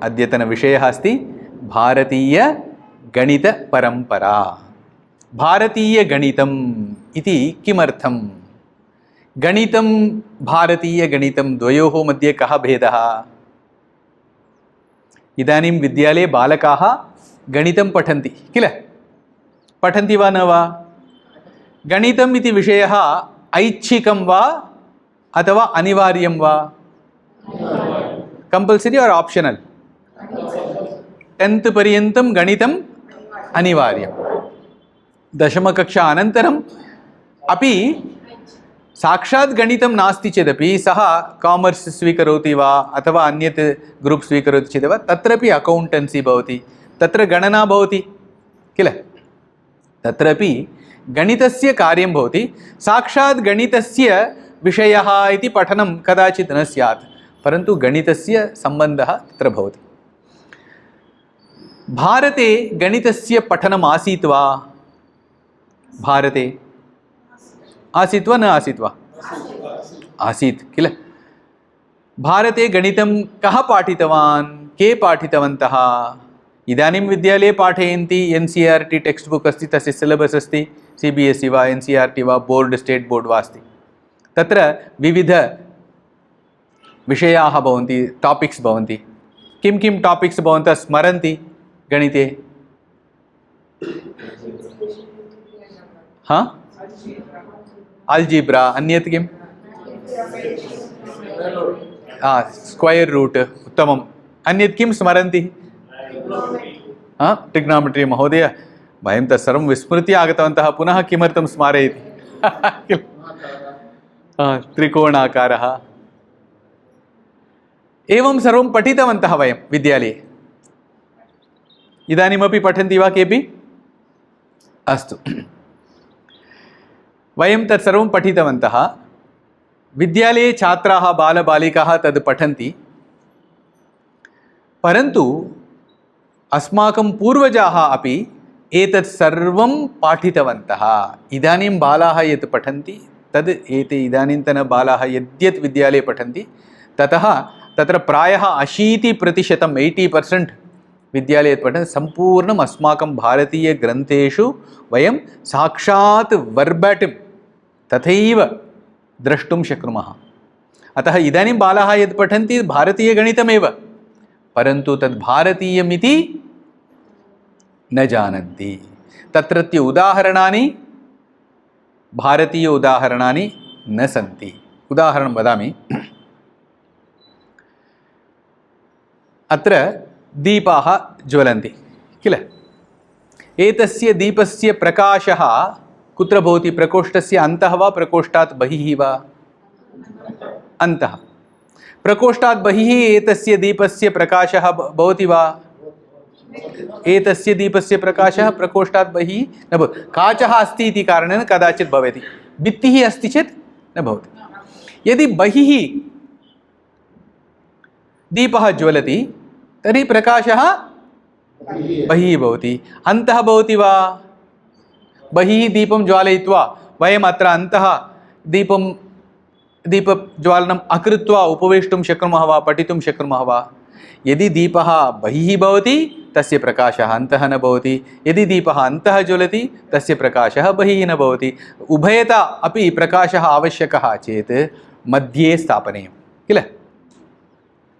अद्यतनविषयः अस्ति भारतीयगणितपरम्परा। भारतीयगणितम् इति किमर्थं? गणितं भारतीयगणितं द्वयोः मध्ये कः भेदः? इदानीं विद्यालये बालकाः गणितं पठन्ति किल? पठन्ति वा न वा? गणितम् इति विषयः ऐच्छिकं वा अथवा अनिवार्यं वा? कंपल्सरी और ऑप्शनल? 10th पर्यन्तं गणितम् अनिवार्यं। दशमकक्षा अनन्तरम् अपि साक्षात् गणितं नास्ति चेदपि सः कामर्स् स्वीकरोति वा अथवा अन्यत् ग्रूप् स्वीकरोति चेत् वा तत्रापि अकौण्टेन्सि भवति, तत्र गणना भवति किल? तत्रापि गणितस्य कार्यं भवति। साक्षात् गणितस्य विषयः इति पठनं कदाचित् न स्यात्, परन्तु गणितस्य सम्बन्धः तत्र भवति। भारते गणितस्य पठनम् आसीत् वा? भारते आसीत् वा न आसीत् वा? आसीत् किल? भारते गणितं कः पाठितवान्? के पाठितवन्तः? इदानीं विद्यालये पाठयन्ति NCERT टेक्स्ट् बुक् अस्ति, तस्य सिलेबस् अस्ति, CBSE वा NCERT वा बोर्ड् स्टेट् बोर्ड् वा अस्ति। तत्र विविध विषयाः भवन्ति, टापिक्स् भवन्ति। किं किं टापिक्स् भवन्तः स्मरन्ति गणिते? हाँ, अल्जीब्रा, अन्यत् किम्? स्क्वयर् रूट्, उत्तमम्। अन्यत् किं स्मरन्ति? ट्रिग्नोमेट्री। महोदय वयं तत्सर्वं विस्मृत्य आगतवन्तः, पुनः किमर्थं स्मारयति? त्रिकोणाकारः, एवं सर्वं पठितवन्तः वयं विद्यालये। इदानीमपि पठन्ति वा केऽपि? अस्तु, वयं तत्सर्वं पठितवन्तः। विद्यालये छात्राः बालबालिकाः तद् पठन्ति, परन्तु अस्माकं पूर्वजाः अपि एतत् सर्वं पाठितवन्तः। इदानीं बालाः यत् पठन्ति तद् एते इदानीन्तनबालाः यद्यत् विद्यालये पठन्ति ततः तत्र प्रायः 80% 80% विद्यालये पठन्ति सम्पूर्णम् अस्माकं भारतीयग्रन्थेषु वयं साक्षात् वर्बाटिम् तथैव द्रष्टुं शक्नुमः। अतः इदानीं बालाः यत् पठन्ति भारतीयगणितमेव, परन्तु तद् भारतीयमिति न जानन्ति। तत्रत्य उदाहरणानि भारतीय उदाहरणानि न सन्ति। उदाहरणं वदामि। अत्र दीपाः ज्वलन्ति किल? एतस्य दीपस्य प्रकाशः कुत्र भवति? प्रकोष्ठस्य अन्तः वा प्रकोष्ठात् बहिः वा? अन्तः। प्रकोष्ठात् बहिः एतस्य दीपस्य प्रकाशः भवति वा? एतस्य दीपस्य प्रकाशः प्रकोष्ठात् बहिः न भवति। काचः अस्ति इति कारणेन कदाचित् भवति, भित्तिः अस्ति चेत् न भवति। यदि बहिः दीपः ज्वलति तर्हि प्रकाशः बहिः भवति। अन्तः भवति वा? बहिः दीपं ज्वालयित्वा वयम् अत्र अन्तः दीपज्वालनम् अकृत्वा उपवेष्टुं शक्नुमः वा? पठितुं शक्नुमः वा? यदि दीपः बहिः भवति तस्य प्रकाशः अन्तः न भवति, यदि दीपः अन्तः ज्वलति तस्य प्रकाशः बहिः न भवति। उभयता अपि प्रकाशः आवश्यकः चेत् मध्ये स्थापनीयं किल?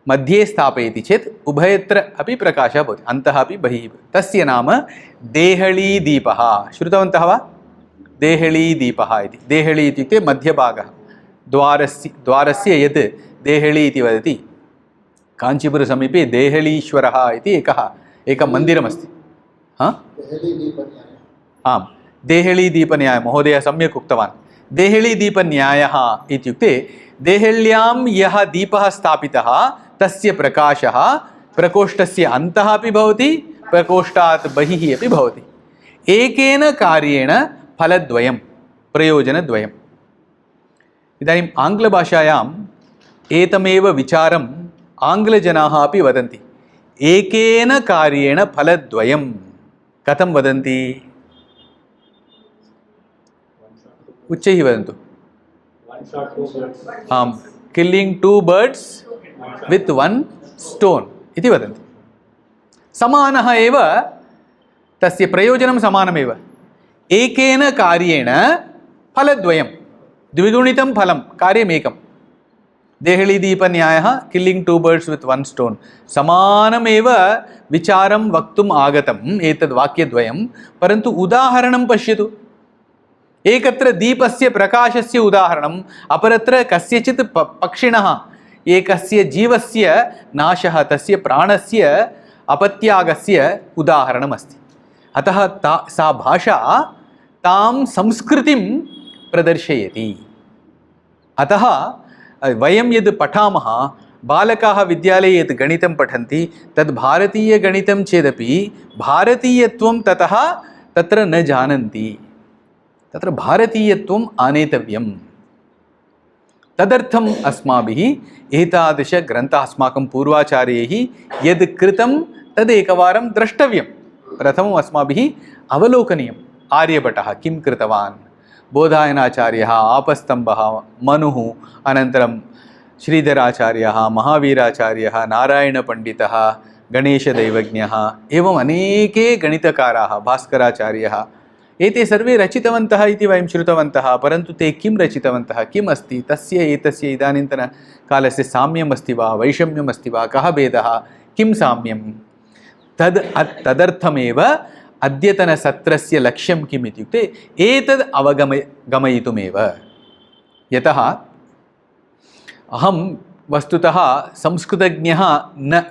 मध्ये स्थापयति चेत् उभयत्र अपि प्रकाशः भवति, अन्तः अपि बहिः। तस्य नाम देहलीदीपः। श्रुतवन्तः वा? देहलीदीपः इति। देहली इत्युक्ते मध्यभागः, द्वारस्य यत् देहली इति वदति। काञ्चीपुरसमीपे देहलीश्वरः इति एकं मन्दिरमस्ति। आम्, देहलीदीपन्यायः। महोदय सम्यक् उक्तवान्। देहलीदीपन्यायः इत्युक्ते देहल्यां यः दीपः स्थापितः तस्य प्रकाशः प्रकोष्ठस्य अन्तः अपि भवति, प्रकोष्ठात् बहिः अपि भवति। एकेन कार्येण फलद्वयं, प्रयोजनद्वयम्। इदानीम् आङ्ग्लभाषायाम् एतमेव विचारम् आङ्ग्लजनाः अपि वदन्ति। एकेन कार्येण फलद्वयं कथं वदन्ति? उच्चैः वदन्तु। आम्, किल्लिङ्ग् 2 birds with 1 stone इति वदन्ति। समानः एव, तस्य प्रयोजनं समानमेव। एकेन कार्येण फलद्वयं, द्विगुणितं फलं, कार्यमेकं। देहलीदीपन्यायः, किल्लिङ्ग् 2 birds with 1 stone, समानमेव विचारं वक्तुम् आगतम् एतद् वाक्यद्वयं, परन्तु उदाहरणं पश्यतु। एकत्र दीपस्य प्रकाशस्य उदाहरणम्, अपरत्र कस्यचित् पक्षिणः एकस्य जीवस्य नाशः, तस्य प्राणस्य अपत्यागस्य उदाहरणमस्ति। अतः सा भाषा तां संस्कृतिं प्रदर्शयति। अतः वयं यद् पठामः, बालकाः विद्यालये यत् गणितं पठन्ति तद् भारतीयगणितं चेदपि भारतीयत्वं तत्र न जानन्ति। तत्र भारतीयत्वम् आनेतव्यम्। तदर्थम् अस्माभिः एतादृशग्रन्थाः, अस्माकं पूर्वाचार्यैः यद् कृतं तदेकवारं द्रष्टव्यं। प्रथमम् अस्माभिः अवलोकनीयम्। आर्यभटः किं कृतवान्, बोधायनाचार्यः, आपस्तम्भः, मनुः, अनन्तरं श्रीधराचार्यः, महावीराचार्यः, नारायणपण्डितः, गणेशदैवज्ञः, एवम् अनेके गणितकाराः, भास्कराचार्यः, एते सर्वे रचितवन्तः इति वयं श्रुतवन्तः। परन्तु ते किं रचितवन्तः, किम् अस्ति तस्य एतस्य इदानीन्तनकालस्य साम्यम् अस्ति वा, वैषम्यम् अस्ति वा, कः भेदः, किं साम्यं, तदर्थमेव अद्यतनसत्रस्य लक्ष्यं किम् इत्युक्ते एतद् गमयितुमेव। यतः अहं वस्तुतः संस्कृतज्ञः न,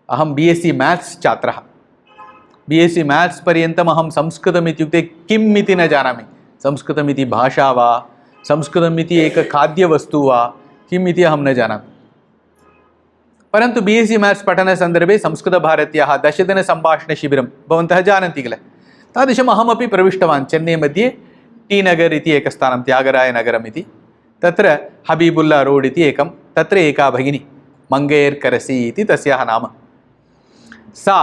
अहं BSc मैथ्स् छात्रः। BSc मैथ्स् पर्यन्तम् अहं संस्कृतम् इत्युक्ते किम् इति न जानामि। संस्कृतमिति भाषा वा, संस्कृतमिति एकं खाद्यवस्तु वा, किम् इति अहं न जानामि। परन्तु BSc मैथ्स् पठनसन्दर्भे संस्कृतभारत्याः 10-दिनसम्भाषणशिबिरं भवन्तः जानन्ति किल, तादृशम् अहमपि प्रविष्टवान्। चेन्नै मध्ये टी नगर् इति एकस्थानं, त्यागरायनगरम् इति, तत्र हबीबुल्ला रोड् इति एकं, तत्र एका भगिनी मङ्गेर्करसी इति तस्याः नाम, सा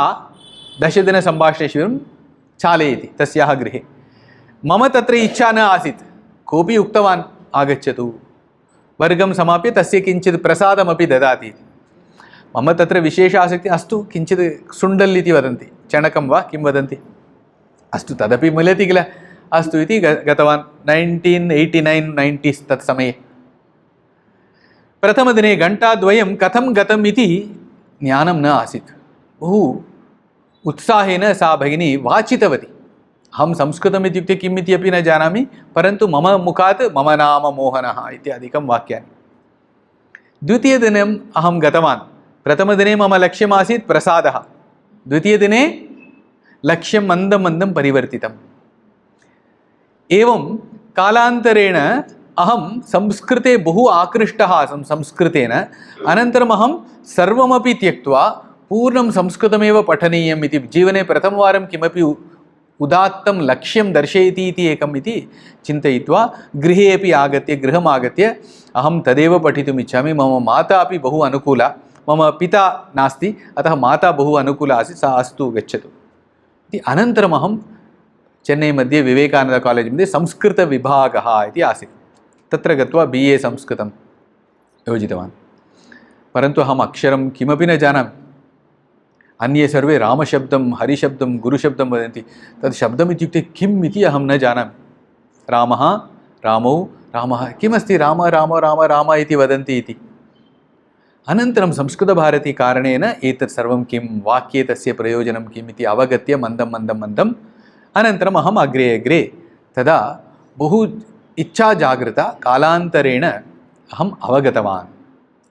10-दिनसम्भाषणशिबिरं चालयति तस्याः गृहे। मम तत्र इच्छा न आसीत्, कोऽपि उक्तवान् आगच्छतु, वर्गं समाप्य तस्य किञ्चित् प्रसादमपि ददाति। मम तत्र विशेष आसक्तिः, अस्तु किञ्चित् सुण्डल् इति वदन्ति, चणकं वा किं वदन्ति, अस्तु तदपि मिलति किल, अस्तु इति गतवान्। 1989-90s तत्समये प्रथमदिने घण्टाद्वयं कथं गतम् इति ज्ञानं न आसीत्। बहु उत्साहेन सा भगिनी वाचितवती। अहं संस्कृतम् इत्युक्ते किम् इति अपि न जानामि, परन्तु मम मुखात् मम नाम मोहनः इत्यादिकं वाक्यानि। द्वितीयदिनम् अहं गतवान्। प्रथमदिने मम लक्ष्यमासीत् प्रसादः, द्वितीयदिने लक्ष्यं मन्दं मन्दं परिवर्तितम्। एवं कालान्तरेण अहं संस्कृते बहु आकृष्टः आसं संस्कृतेन। अनन्तरम् अहं सर्वमपि त्यक्त्वा पूर्णं संस्कृतमेव पठनीयम् इति, जीवने प्रथमवारं किमपि उदात्तं लक्ष्यं दर्शयति इति एकम् इति चिन्तयित्वा गृहे अपि आगत्य, गृहम् आगत्य अहं तदेव पठितुम् इच्छामि। मम माता अपि बहु अनुकूला, मम पिता नास्ति, अतः माता बहु अनुकूला आसीत्। सा अस्तु गच्छतु इति। अनन्तरम् अहं चेन्नै मध्ये विवेकानन्द कालेज् मध्ये संस्कृतविभागः इति आसीत्, तत्र गत्वा BA संस्कृतं योजितवान्। परन्तु अहम् अक्षरं किमपि न जानामि। अन्ये सर्वे रामशब्दं, हरिशब्दं, गुरुशब्दं वदन्ति, तद् शब्दम् इत्युक्ते किम् इति अहं न जानामि। रामः, रामौ, रामः, किमस्ति राम राम राम राम इति वदन्ति इति। अनन्तरं संस्कृतभारती कारणेन एतत् सर्वं किं, वाक्ये तस्य प्रयोजनं किम् इति अवगत्य मन्दं मन्दं मन्दम् अनन्तरम् अहम् अग्रे अग्रे तदा बहु इच्छा जागृता। कालान्तरेण अहम् अवगतवान्।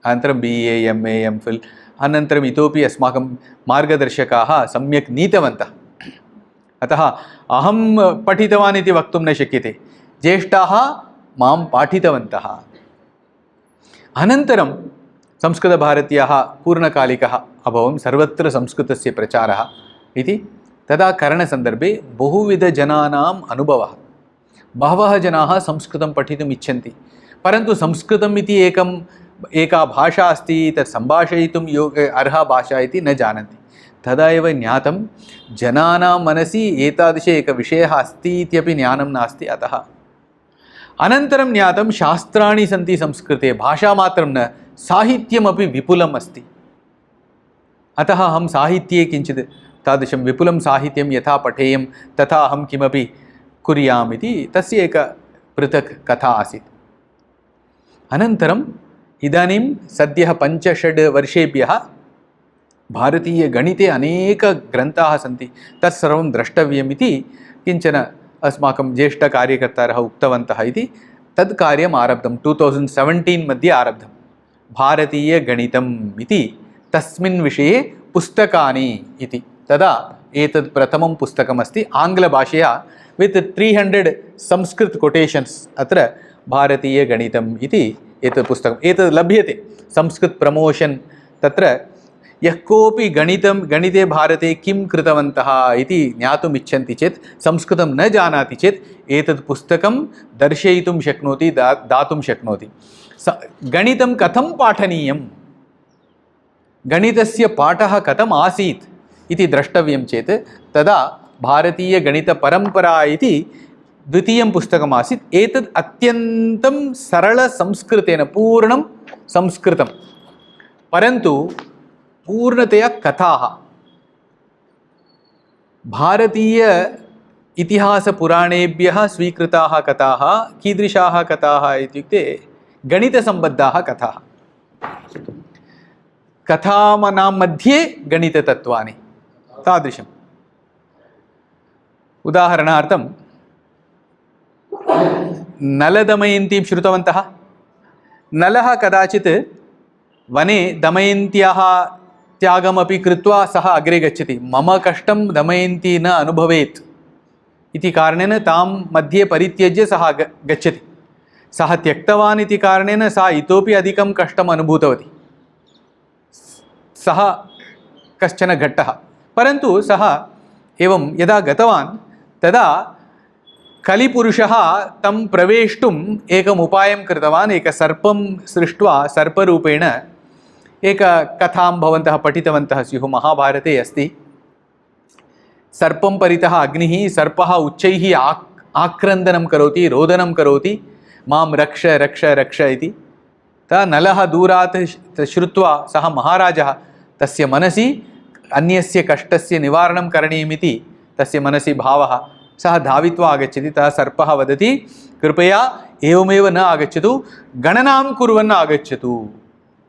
अनन्तरं BA, MA, MPhil, अनन्तरम् इतोपि अस्माकं मार्गदर्शकाः सम्यक् नीतवन्तः। अतः अहं पठितवान् इति वक्तुं न शक्यते, ज्येष्ठाः मां पाठितवन्तः। अनन्तरं संस्कृतभारत्याः पूर्णकालिकः अभवं, सर्वत्र संस्कृतस्य प्रचारः इति। तदा करणसन्दर्भे बहुविधजनानाम् अनुभवः। बहवः जनाः संस्कृतं पठितुम् इच्छन्ति, परन्तु संस्कृतम् इति एका भाषा अस्ति, तत् सम्भाषयितुं अर्हा भाषा इति न जानन्ति। तदा एव ज्ञातं जनानां मनसि एतादृश एकः विषयः अस्ति इत्यपि ज्ञानं नास्ति। अतः अनन्तरं ज्ञातं शास्त्राणि सन्ति संस्कृते, भाषामात्रं न, साहित्यमपि विपुलम् अस्ति। अतः अहं साहित्ये किञ्चित् तादृशं विपुलं साहित्यं यथा पठेयं तथा अहं किमपि कुर्याम् इति तस्य एक पृथक् कथा आसीत्। अनन्तरम् इदानीं सद्यः 5-6 वर्षेभ्यः भारतीयगणिते अनेकग्रन्थाः सन्ति, तत्सर्वं द्रष्टव्यम् इति किञ्चन अस्माकं ज्येष्ठकार्यकर्तारः उक्तवन्तः इति तद् कार्यम् आरब्धं। 2017 मध्ये आरब्धं भारतीयगणितम् इति, तस्मिन् विषये पुस्तकानि इति। तदा एतद् प्रथमं पुस्तकमस्ति आङ्ग्लभाषया वित् 300 संस्कृत कोटेशन्स्। अत्र भारतीयगणितम् इति एतत् पुस्तकम्, एतद् लभ्यते संस्कृत प्रमोशन्। तत्र यः कोऽपि गणिते भारते किं कृतवन्तः इति ज्ञातुम् इच्छन्ति चेत्, संस्कृतं न जानाति चेत् एतत् पुस्तकं दर्शयितुं शक्नोति, दातुं शक्नोति। गणितं कथं पाठनीयं, गणितस्य पाठः कथम् आसीत् इति द्रष्टव्यं चेत् तदा भारतीयगणितपरम्परा इति द्वितीयं पुस्तकम् आसीत्। एतत् अत्यन्तं सरलसंस्कृतेन पूर्णं संस्कृतं, परन्तु पूर्णतया कथाः, भारतीय इतिहासपुराणेभ्यः स्वीकृताः कथाः। कीदृशाः कथाः इत्युक्ते गणितसम्बद्धाः कथाः। कथानां मध्ये गणिततत्त्वानि, तादृशम्। उदाहरणार्थं नलदमयन्तीं श्रुतवन्तः। नलः कदाचित् वने दमयन्त्याः त्यागमपि कृत्वा सः अग्रे गच्छति। मम कष्टं दमयन्ती न अनुभवेत् इति कारणेन तां मध्ये परित्यज्य सः गच्छति। सः त्यक्तवान् इति कारणेन सा इतोपि अधिकं कष्टम् अनुभूतवती। सः कश्चन घट्टः, परन्तु सः एवं यदा गतवान् तदा कलिपुरुषः तं प्रवेष्टुम् एकम् उपायं कृतवान्। एक सर्पं सृष्ट्वा सर्परूपेण एक कथां भवन्तः पठितवन्तः स्युः, महाभारते अस्ति। सर्पं परितः अग्निः, सर्पः उच्चैः आक्रन्दनं करोति, रोदनं करोति, मां रक्ष रक्ष रक्ष इति। तदा नलः दूरात् श्रुत्वा सः महाराजः, तस्य मनसि अन्यस्य कष्टस्य निवारणं करणीयमिति तस्य मनसि भावः। सः धावित्वा आगच्छति। तदा सर्पः वदति, कृपया एवमेव न आगच्छतु, गणनां कुर्वन् आगच्छतु।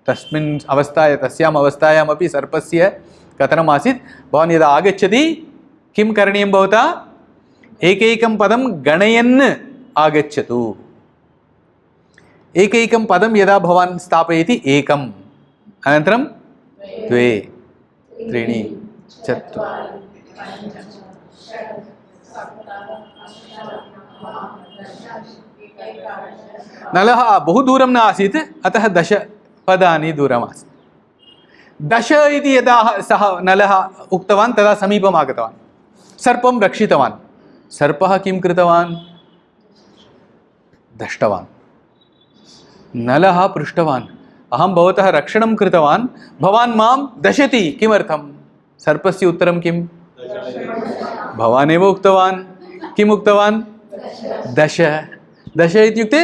तस्याम् अवस्थायामपि सर्पस्य कथनम् आसीत्, भवान् यदा आगच्छति किं करणीयं भवता, एकैकं पदं गणयन् आगच्छतु। एकैकं पदं यदा भवान् स्थापयति, एकम्, अनन्तरं 2, 3, 4, नलः बहु दूरं न आसीत्, अतः 10 पदानि दूरम् आसीत्। 10 इति यदा सः नलः उक्तवान् तदा समीपम् आगतवान्, सर्पं रक्षितवान्। सर्पः किं कृतवान्, दष्टवान्। नलः पृष्टवान्, अहं भवतः रक्षणं कृतवान्, भवान् मां दशति किमर्थं? सर्पस्य उत्तरं किं, भवानेव उक्तवान्। किम् उक्तवान्, 10। 10 इत्युक्ते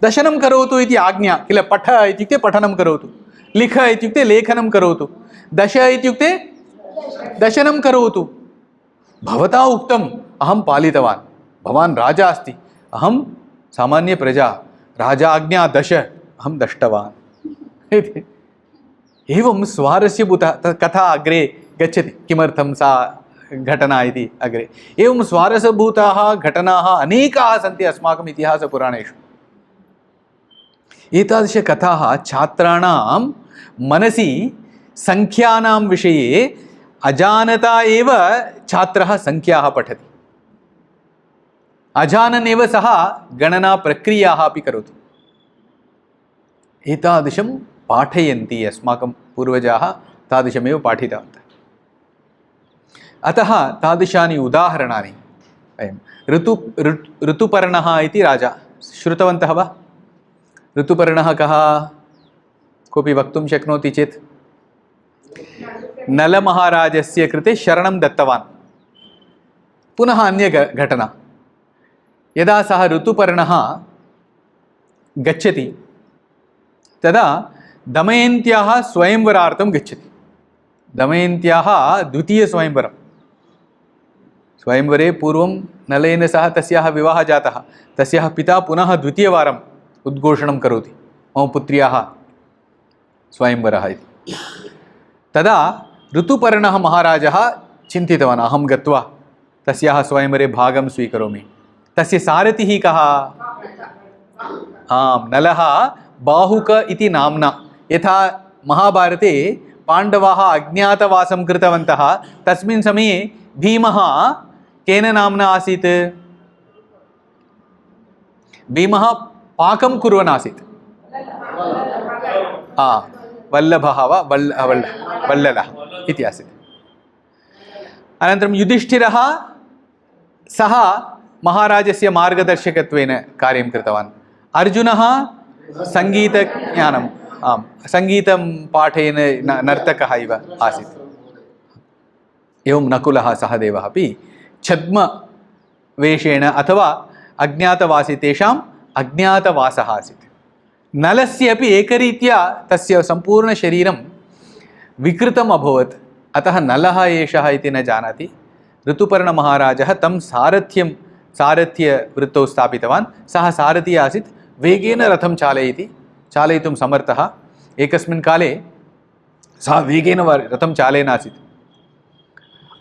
दशनं करोतु इति आज्ञा किल। पठ इत्युक्ते पठनं करोतु, लिख इत्युक्ते लेखनं करोतु, दश इत्युक्ते दशनं करोतु। भवता उक्तम्, अहं पालितवान्। भवान् राजा अस्ति, अहं सामान्य प्रजा, राजा आज्ञा 10, अहं दष्टवान्। एवं स्वारस्यभूतः कथा अग्रे गच्छति, किमर्थं सा घटना इति अग्रे। एवं स्वारस्यभूताः घटनाः अनेकाः सन्ति अस्माकम् इतिहासपुराणेषु। एतादृशकथाः छात्राणां मनसि संख्यानां विषये अजानता एव छात्रः संख्याः पठति, अजानन् एव सः गणनाप्रक्रियाः अपि करोति। एतादृशं पाठयन्ति अस्माकं पूर्वजाः, तादृशमेव पाठितवन्तः। अतः तादृशानि उदाहरणानि वयं ऋतुपर्णः इति राजा श्रुतवन्तः वा? ऋतुपर्णः कः, कोऽपि वक्तुं शक्नोति चेत्? नलमहाराजस्य कृते शरणं दत्तवान्। पुनः अन्य घटना, यदा सः ऋतुपर्णः गच्छति तदा दमयन्त्याः स्वयंवरार्थं गच्छति। दमयन्त्याः द्वितीयस्वयंवरं, स्वयंवरे पूर्वं नलेन सह तस्याः विवाहः जातः। तस्याः पिता पुनः द्वितीयवारम् उद्घोषणं करोति, मम पुत्र्याः स्वयंवरः इति। तदा ऋतुपर्णः महाराजः चिन्तितवान्, अहं गत्वा तस्याः स्वयंवरे भागं स्वीकरोमि। तस्य सारथिः कः? नलः बाहुक इति नाम्ना। यथा महाभारते पाण्डवाः अज्ञातवासं कृतवन्तः, तस्मिन् समये भीमः केन नाम्ना आसीत्? भीमः पाकं कुर्वन् आसीत्। वल्लभः वा वल्ललः इति आसीत्। अनन्तरं युधिष्ठिरः सः महाराजस्य मार्गदर्शकत्वेन कार्यं कृतवान्। अर्जुनः सङ्गीतज्ञानं सङ्गीतं पाठेन नर्तकः इव आसीत्। एवं नकुलः सहदेवः अपि छद्मवेषेण अथवा अज्ञातवासी, तेषाम् अज्ञातवासः आसीत्। नलस्य अपि एकरीत्या तस्य सम्पूर्णशरीरं विकृतम् अभवत्, अतः नलः एषः इति न जानाति। ऋतुपर्णमहाराजः तं सारथ्यवृत्तौ स्थापितवान्। सः सारथी आसीत्, वेगेन रथं चालयितुं समर्थः। एकस्मिन् काले सः वेगेन रथं चालयनासीत्,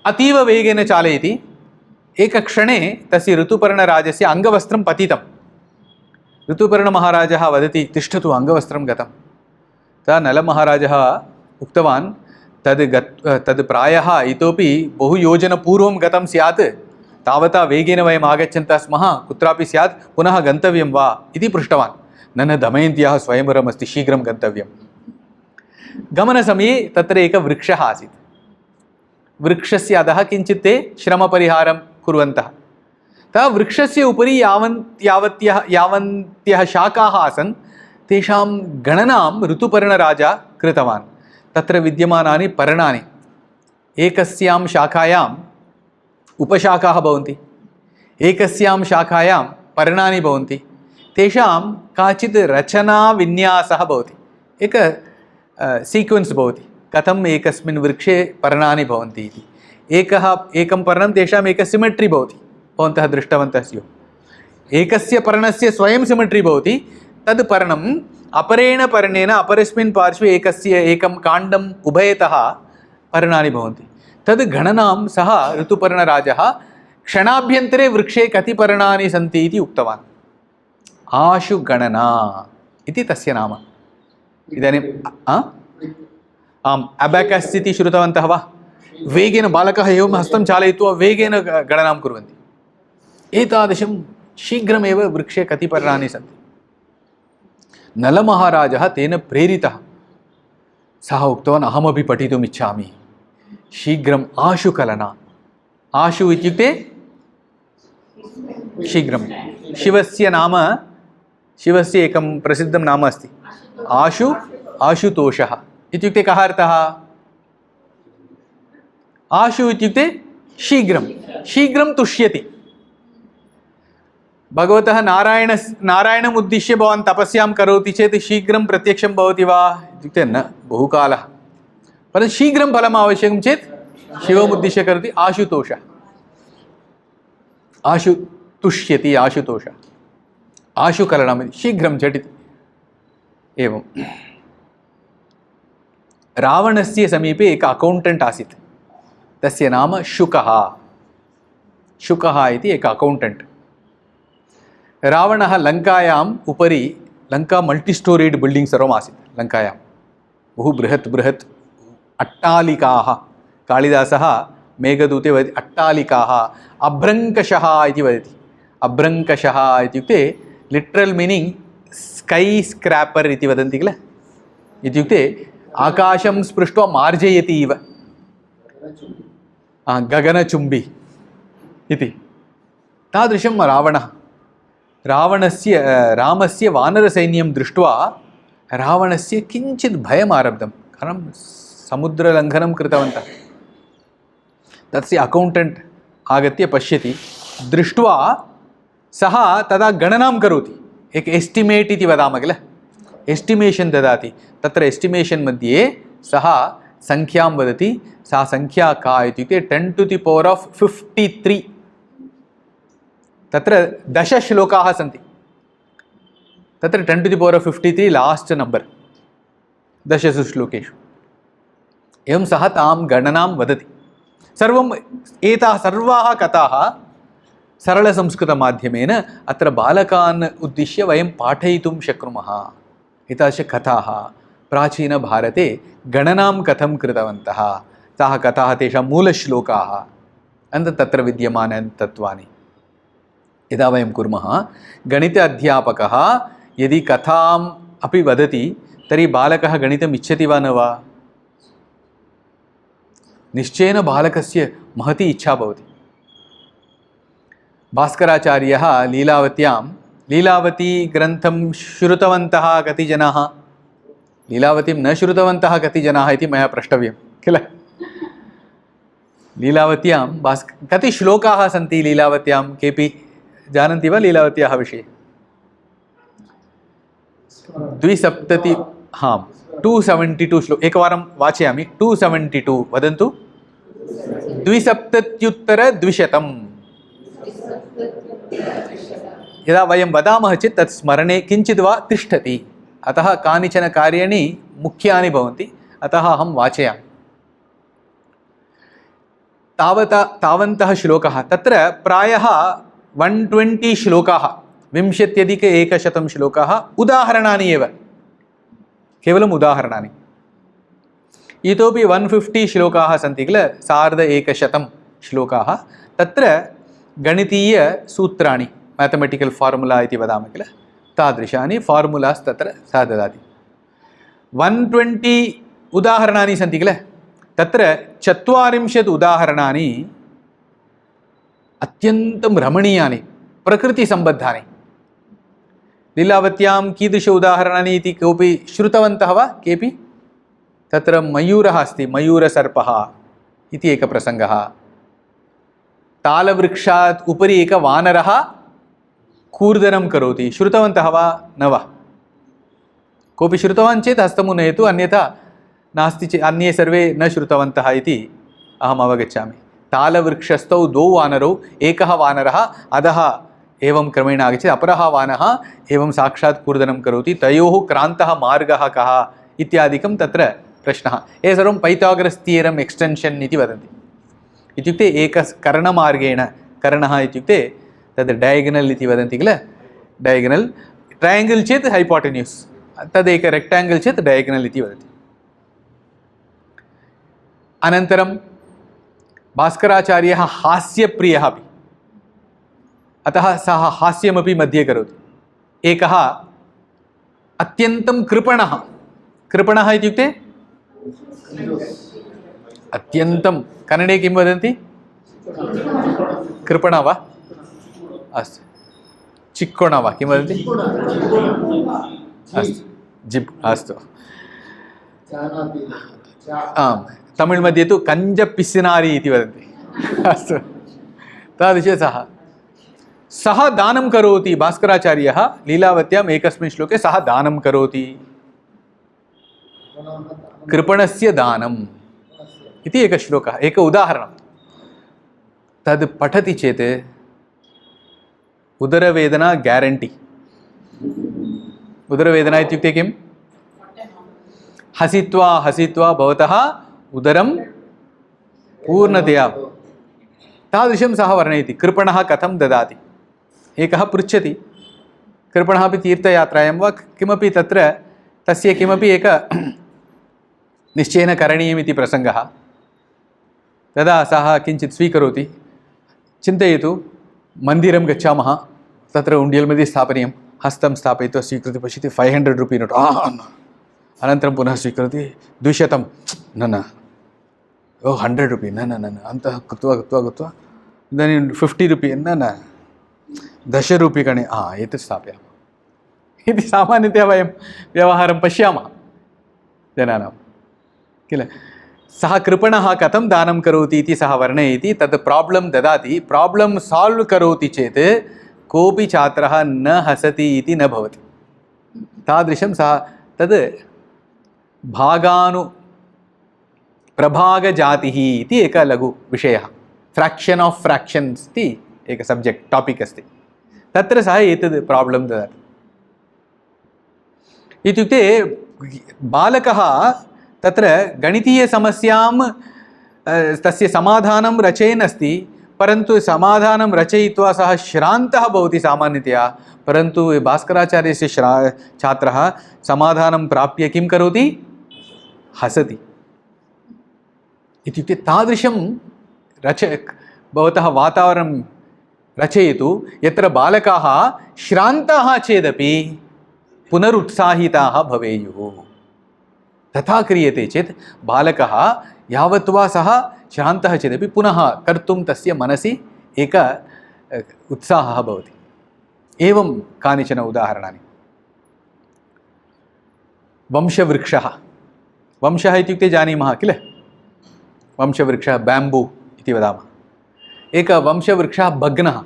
अतीव वेगेन चालयति। एकक्षणे तस्य ऋतुपर्णराजस्य अङ्गवस्त्रं पतितं। ऋतुपर्णमहाराजः वदति, तिष्ठतु, अङ्गवस्त्रं गतं। तदा नलमहाराजः उक्तवान्, तद् प्रायः इतोपि बहु योजनपूर्वं गतं स्यात्, तावता वेगेन वयम् आगच्छन्तः स्मः, कुत्रापि स्यात्, पुनः गन्तव्यं वा इति पृष्टवान्। न दमयन्त्याः स्वयंवरमस्ति, शीघ्रं गन्तव्यं। गमनसमये तत्र एकः वृक्षः आसीत्। वृक्षस्य अधः किञ्चित् ते श्रमपरिहारं कुर्वन्तः। तदा वृक्षस्य उपरि यावन्त्यः शाखाः आसन्, तेषां गणनां ऋतुपर्णराजा कृतवान्। तत्र विद्यमानानि पर्णानि, एकस्यां शाखायाम् उपशाखाः भवन्ति, एकस्यां शाखायां पर्णानि भवन्ति, तेषां काचित् रचनाविन्यासः भवति, एक सीक्वेन्स् भवति, कथम् एकस्मिन् वृक्षे पर्णानि भवन्ति इति। एकं पर्णं तेषाम् एक सिमेट्रि भवति, भवन्तः दृष्टवन्तः स्युः। एकस्य पर्णस्य स्वयं सिमेट्रि भवति, तद् पर्णम् अपरेण पर्णेन अपरस्मिन् पार्श्वे एकं काण्डम् उभयतः पर्णानि भवन्ति। तद् गणनां सः ऋतुपर्णराजः क्षणाभ्यन्तरे वृक्षे कति पर्णानि सन्ति इति उक्तवान्। आशुगणना इति तस्य नाम। इदानीम् अबेकस् इति श्रुतवन्तः वा? वेगेन बालकः एवं हस्तं चालयित्वा वेगेन गणनां कुर्वन्ति। एतादृशं शीघ्रमेव वृक्षे कति पर्णानि सन्ति। नलमहाराजः तेन प्रेरितः, सः उक्तवान्, अहमपि पठितुम् इच्छामि, शीघ्रम् आशुकलना। आशु इत्युक्ते शीघ्रं। शिवस्य एकं प्रसिद्धं नाम अस्ति, आशुतोषः इत्युक्ते कः अर्थः? आशु इत्युक्ते शीघ्रं तुष्यति। भगवतः नारायणम् उद्दिश्य भवान् तपस्यां करोति चेत् शीघ्रं प्रत्यक्षं भवति वा इत्युक्ते न, बहुकालः। परन्तु शीघ्रं फलम् आवश्यकं चेत् शिवमुद्दिश्य करोति, आशुतोषः। आशु तुष्यति, आशुतोषः। आशुकलनं शीघ्रं झटिति। एवं रावणस्य समीपे एक अकौण्टेण्ट् आसीत्, तस्य नाम शुकः। शुकः इति एक अकौण्टेण्ट्। रावणः लङ्कायाम् उपरि, लङ्का मल्टिस्टोरीड् बिल्डिङ्ग् सर्वम् आसीत् लङ्कायां, बहु बृहत् अट्टालिकाः। कालिदासः मेघदूते वदति अट्टालिकाः, अभ्रङ्कशः इति वदति। अभ्रङ्कशः इत्युक्ते लिट्रल् मीनिङ्ग् स्कै स्क्रापर् इति वदन्ति किल, इत्युक्ते आकाशं स्पृष्ट्वा मार्जयति इव, गगनचुम्बी इति। तादृशं रावणः। रामस्य वानरसैन्यं दृष्ट्वा रावणस्य किञ्चित् भयम् आरब्धं, कारणं समुद्रलङ्घनं कृतवन्तः। तस्य अकौण्टेण्ट् आगत्य पश्यति, दृष्ट्वा सः तदा गणनां करोति। एक एस्टिमेट् इति वदामः किल, एस्टिमेशन् ददाति। तत्र एस्टिमेशन् मध्ये सः सङ्ख्यां वदति। सा सङ्ख्या का इत्युक्ते 10 to the power of 53 तत्र 10 श्लोकाः सन्ति, तत्र 10⁵ लास्ट् नम्बर् 10 श्लोकेषु। एवं सः तां गणनां वदति। सर्वम् एताः सर्वाः कथाः सरलसंस्कृतमाध्यमेन अत्र बालकान् उद्दिश्य वयं पाठयितुं शक्नुमः। एतादृशकथाः प्राचीनभारते गणनां कथं कृतवन्तः, ताः कथाः तेषां मूलश्लोकाः, अनन्तरं तत्र विद्यमानानि तत्त्वानि यदा वयं कुर्मः, गणित अध्यापकः यदि कथाम् अपि वदति तर्हि बालकः गणितम् इच्छति वा न वा? निश्चयेन बालकस्य महती इच्छा भवति। भास्कराचार्यः लीलावती ग्रन्थं श्रुतवन्तः कति जनाः? लीलावतीं न श्रुतवन्तः कति जनाः इति मया प्रष्टव्यं किल? लीलावत्यां कति श्लोकाः सन्ति लीलावत्यां? केपि जानन्ति वा लीलावत्याः विषये? 270, 272 श्लोक। एकवारं वाचयामि। 272 वदन्तु। 270 यदा वयं वदामः चेत् तत् स्मरणे किञ्चित् वा तिष्ठति। अतः कानिचन कार्याणि मुख्यानि भवन्ति, अतः अहं वाचयामि। तावन्तः श्लोकाः, तत्र प्रायः 120 श्लोकाः, 20,100 श्लोकाः उदाहरणानि एव, केवलम् उदाहरणानि। इतोपि 150 श्लोकाः सन्ति किल, 150 श्लोकाः, तत्र गणितीयसूत्राणि, मैथमेटिकल फार्मुला इति वदामः किल, तादृशानि फार्मुलास् तत्र सः ददाति। 120 उदाहरणानि सन्ति किल, तत्र 40 उदाहरणानि अत्यन्तं रमणीयानि, प्रकृतिसम्बद्धानि। लीलावत्यां कीदृश उदाहरणानि इति कोऽपि श्रुतवन्तः वा केऽपि? तत्र मयूरः अस्ति, मयूरसर्पः इति एकः प्रसङ्गः। तालवृक्षात् उपरि एकः वानरः कूर्दनं करोति, श्रुतवन्तः वा न वा? कोऽपि श्रुतवान् चेत् हस्तम् नयतु, अन्यथा नास्ति चेत् अन्ये सर्वे न श्रुतवन्तः इति अहम् अवगच्छामि। तालवृक्षस्थौ 2 वानरौ, एकः वानरः अधः एवं क्रमेण आगच्छति, अपरः वानरः एवं साक्षात् कूर्दनं करोति, तयोः क्रान्तः मार्गः कः इत्यादिकं तत्र प्रश्नः। ये सर्वं पैथागरस् थियरम् एक्स्टेन्शन् इति वदन्ति। इत्युक्ते एककर्णमार्गेण, कर्णः इत्युक्ते तद् डयागनल् इति वदन्ति किल, डयागनल्। ट्रयाङ्गल् चेत् हैपोटेन्यूस्, तदेक रेक्टाङ्गल् चेत् डयागनल् इति वदति। अनन्तरं भास्कराचार्यः हास्यप्रियः अपि, अतः सः हास्यमपि मध्ये करोति। एकः अत्यन्तं कृपणः, कृपणः इत्युक्ते अत्यन्तं, कन्नडे किं वदन्ति? कृपण वा? अस्तु, चिक्कोण वा किं वदन्ति? अस्तु, जिप्, अस्तु। आम्, तमिळ् मध्ये तु कञ्जपिसिनारि इति वदन्ति। अस्तु, तादृशः सः दानं करोति। भास्कराचार्यः लीलावत्याम् एकस्मिन् श्लोके सः दानं करोति, कृपणस्य दानम् इति एकः श्लोकः, एकः उदाहरणं। तद् पठति चेत् उदरवेदना ग्यारण्टी। उदरवेदना इत्युक्ते किं? हसित्वा हसित्वा भवतः उदरं पूर्णतया, तादृशं सः वर्णयति। कृपणः कथं ददाति? एकः पृच्छति, कृपणः अपि तीर्थयात्रायां वा किमपि तत्र तस्य किमपि एक निश्चयेन करणीयमिति प्रसङ्गः। तदा सः किञ्चित् स्वीकरोति, चिन्तयतु, मन्दिरं गच्छामः, तत्र उण्डियल् मध्ये स्थापनीयं, हस्तं स्थापयित्वा स्वीकृत्य पश्यति 500 रूपी नोट्, अनन्तरं पुनः स्वीकरोति 200, न 100 रूपी, न अन्तः गत्वा इदानीं 50 रूपी, न 10 रूप्यकाणि, एतत् स्थापयामः इति सामान्यतया वयं व्यवहारं पश्यामः जनानां किल। सः कृपणः कथं दानं करोति इति सः वर्णयति। तद् प्राब्लं ददाति, प्राब्लं साल्व् करोति चेत् कोऽपि छात्रः न हसति इति न भवति। तादृशं सः तद् प्रभागजातिः इति एकः लघु विषयः, फ्राक्षन् आफ् फ्राक्षन्स् इति एकः सब्जेक्ट् टापिक् अस्ति। तत्र सः एतद् प्राब्लं ददाति। इत्युक्ते बालकः तत्र गणितीयसमस्यां तस्य समाधानं रचयन् अस्ति, परन्तु समाधानं रचयित्वा सः श्रान्तः भवति सामान्यतया, परन्तु भास्कराचार्यस्य छात्रः समाधानं प्राप्य किं करोति? हसति। इत्युक्ते तादृशं भवतः वातावरणं रचयतु यत्र बालकाः श्रान्ताः चेदपि पुनरुत्साहिताः भवेयुः। तथा क्रियते चेत् बालकः यावत् वा सः श्रान्तः चेदपि पुनः कर्तुं तस्य मनसि एक उत्साहः भवति। एवं कानिचन उदाहरणानि। वंशवृक्षः। वंशः इत्युक्ते जानीमः किल? वंशवृक्षः बेम्बू इति वदामः। एकः वंशवृक्षः भग्नः।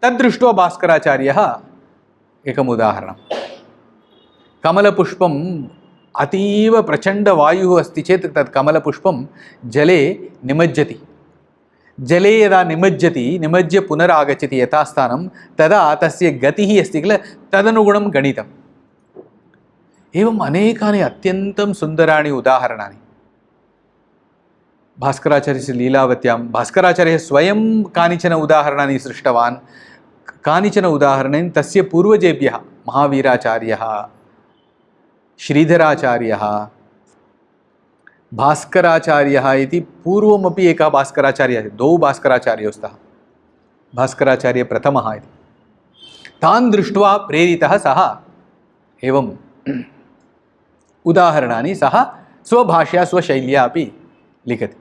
तद्दृष्ट्वा भास्कराचार्यः एकम् उदाहरणं। कमलपुष्पम् अतीव प्रचण्डवायुः अस्ति चेत् तत् कमलपुष्पं जले निमज्जति। जले यदा निमज्य पुनरागच्छति यथास्थानं, तदा तस्य गतिः अस्ति किल, तदनुगुणं गणितम्। एवम् अनेकानि अत्यन्तं सुन्दराणि उदाहरणानि भास्कराचार्यस्य लीलावत्यां। भास्कराचार्यः स्वयं कानिचन उदाहरणानि सृष्टवान्। कानिचन उदाहरणानि तस्य पूर्वजेभ्यः महावीराचार्यः, श्रीधराचार्यः, भास्कराचार्यः इति पूर्वमपि एकः भास्कराचार्यः, द्वौ भास्कराचार्यौ स्तः। भास्कराचार्य प्रथमः इति। तान् दृष्ट्वा प्रेरितः सः एवं उदाहरणानि सः स्वभाषया स्वशैल्या अपि लिखति।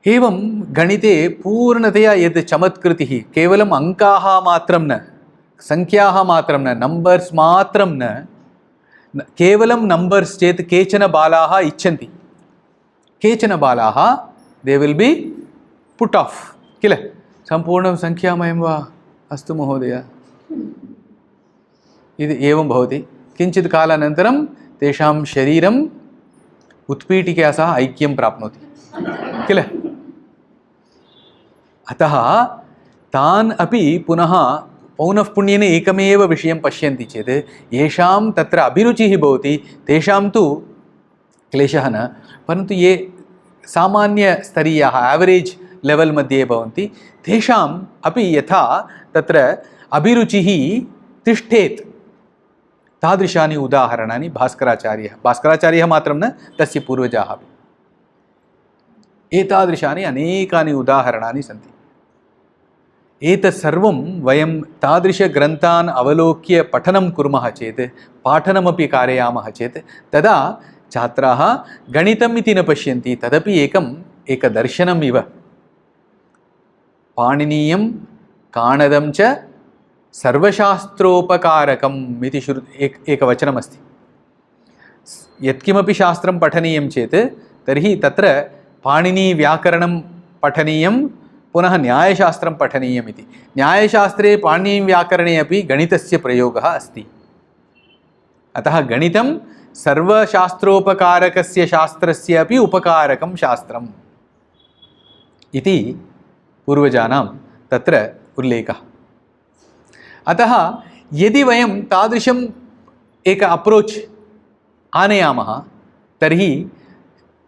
एवं गणिते पूर्णतया यद् चमत्कृतिः केवलम् अङ्काः मात्रं न, संख्याः मात्रं न, नम्बर्स् मात्रं न, केवलं नम्बर्स् चेत् केचन बालाः इच्छन्ति। केचन बालाः they will be put off kill, सम्पूर्णं सङ्ख्यामयं वा, अस्तु महोदय इति एवं भवति। किञ्चित् कालानन्तरं तेषां शरीरम् उत्पीठिकया सह ऐक्यं प्राप्नोति किल। अतः तान् अपि पुनः पौनःपुण्येन एकमेव विषयं पश्यन्ति चेत् येषां तत्र अभिरुचिः भवति तेषां तु क्लेशः न, परन्तु ये सामान्यस्तरीयाः एवरेज् लेवल् मध्ये भवन्ति तेषाम् अपि यथा तत्र अभिरुचिः तिष्ठेत् तादृशानि उदाहरणानि भास्कराचार्यः मात्रं न, तस्य पूर्वजाः अपि। एतादृशानि अनेकानि उदाहरणानि सन्ति। एतत् सर्वं वयं तादृशग्रन्थान् अवलोक्य पठनं कुर्मः चेत्, पाठनमपि कारयामः चेत्, तदा छात्राः गणितम् इति न पश्यन्ति, तदपि एकदर्शनम् इव। पाणिनीयं काणदं च सर्वशास्त्रोपकारकम् इति एकवचनमस्ति। यत्किमपि शास्त्रं पठनीयं चेत् तर्हि तत्र पाणिनीव्याकरणं पठनीयं, पुनः न्यायशास्त्रं पठनीयम् इति। न्यायशास्त्रे पाणिनीव्याकरणे अपि गणितस्य प्रयोगः अस्ति। अतः गणितं सर्वशास्त्रोपकारकस्य शास्त्रस्य अपि उपकारकं शास्त्रम् इति पूर्वजानां तत्र उल्लेखः। अतः यदि वयं तादृशम् एक अप्रोच् आनयामः तर्हि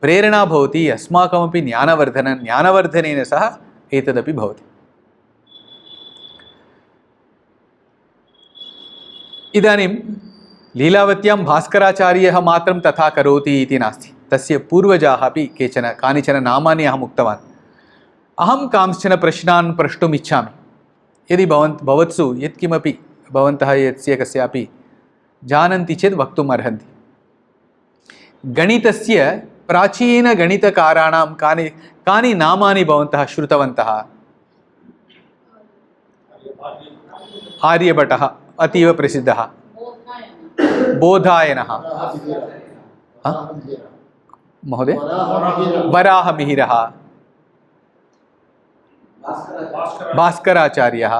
प्रेरणा भवति, अस्माकमपि ज्ञानवर्धनेन सह एतदपि भवति। इदानीं लीलावत्यां भास्कराचार्यः मात्रं तथा करोति इति नास्ति, तस्य पूर्वजाः अपि कानिचन नामानि अहम् उक्तवान्। अहं कांश्चन प्रश्नान् प्रष्टुम् इच्छामि। यदि भवत्सु यत्किमपि भवन्तः यस्य कस्यापि जानन्ति चेत् वक्तुम् अर्हन्ति। गणितस्य प्राचीनगणितकाराणां कानि नामानि भवन्तः श्रुतवन्तः? आर्यभटः अतीव प्रसिद्धः, बोधायनः महोदय, वराहमिहिरः, भास्कराचार्यः,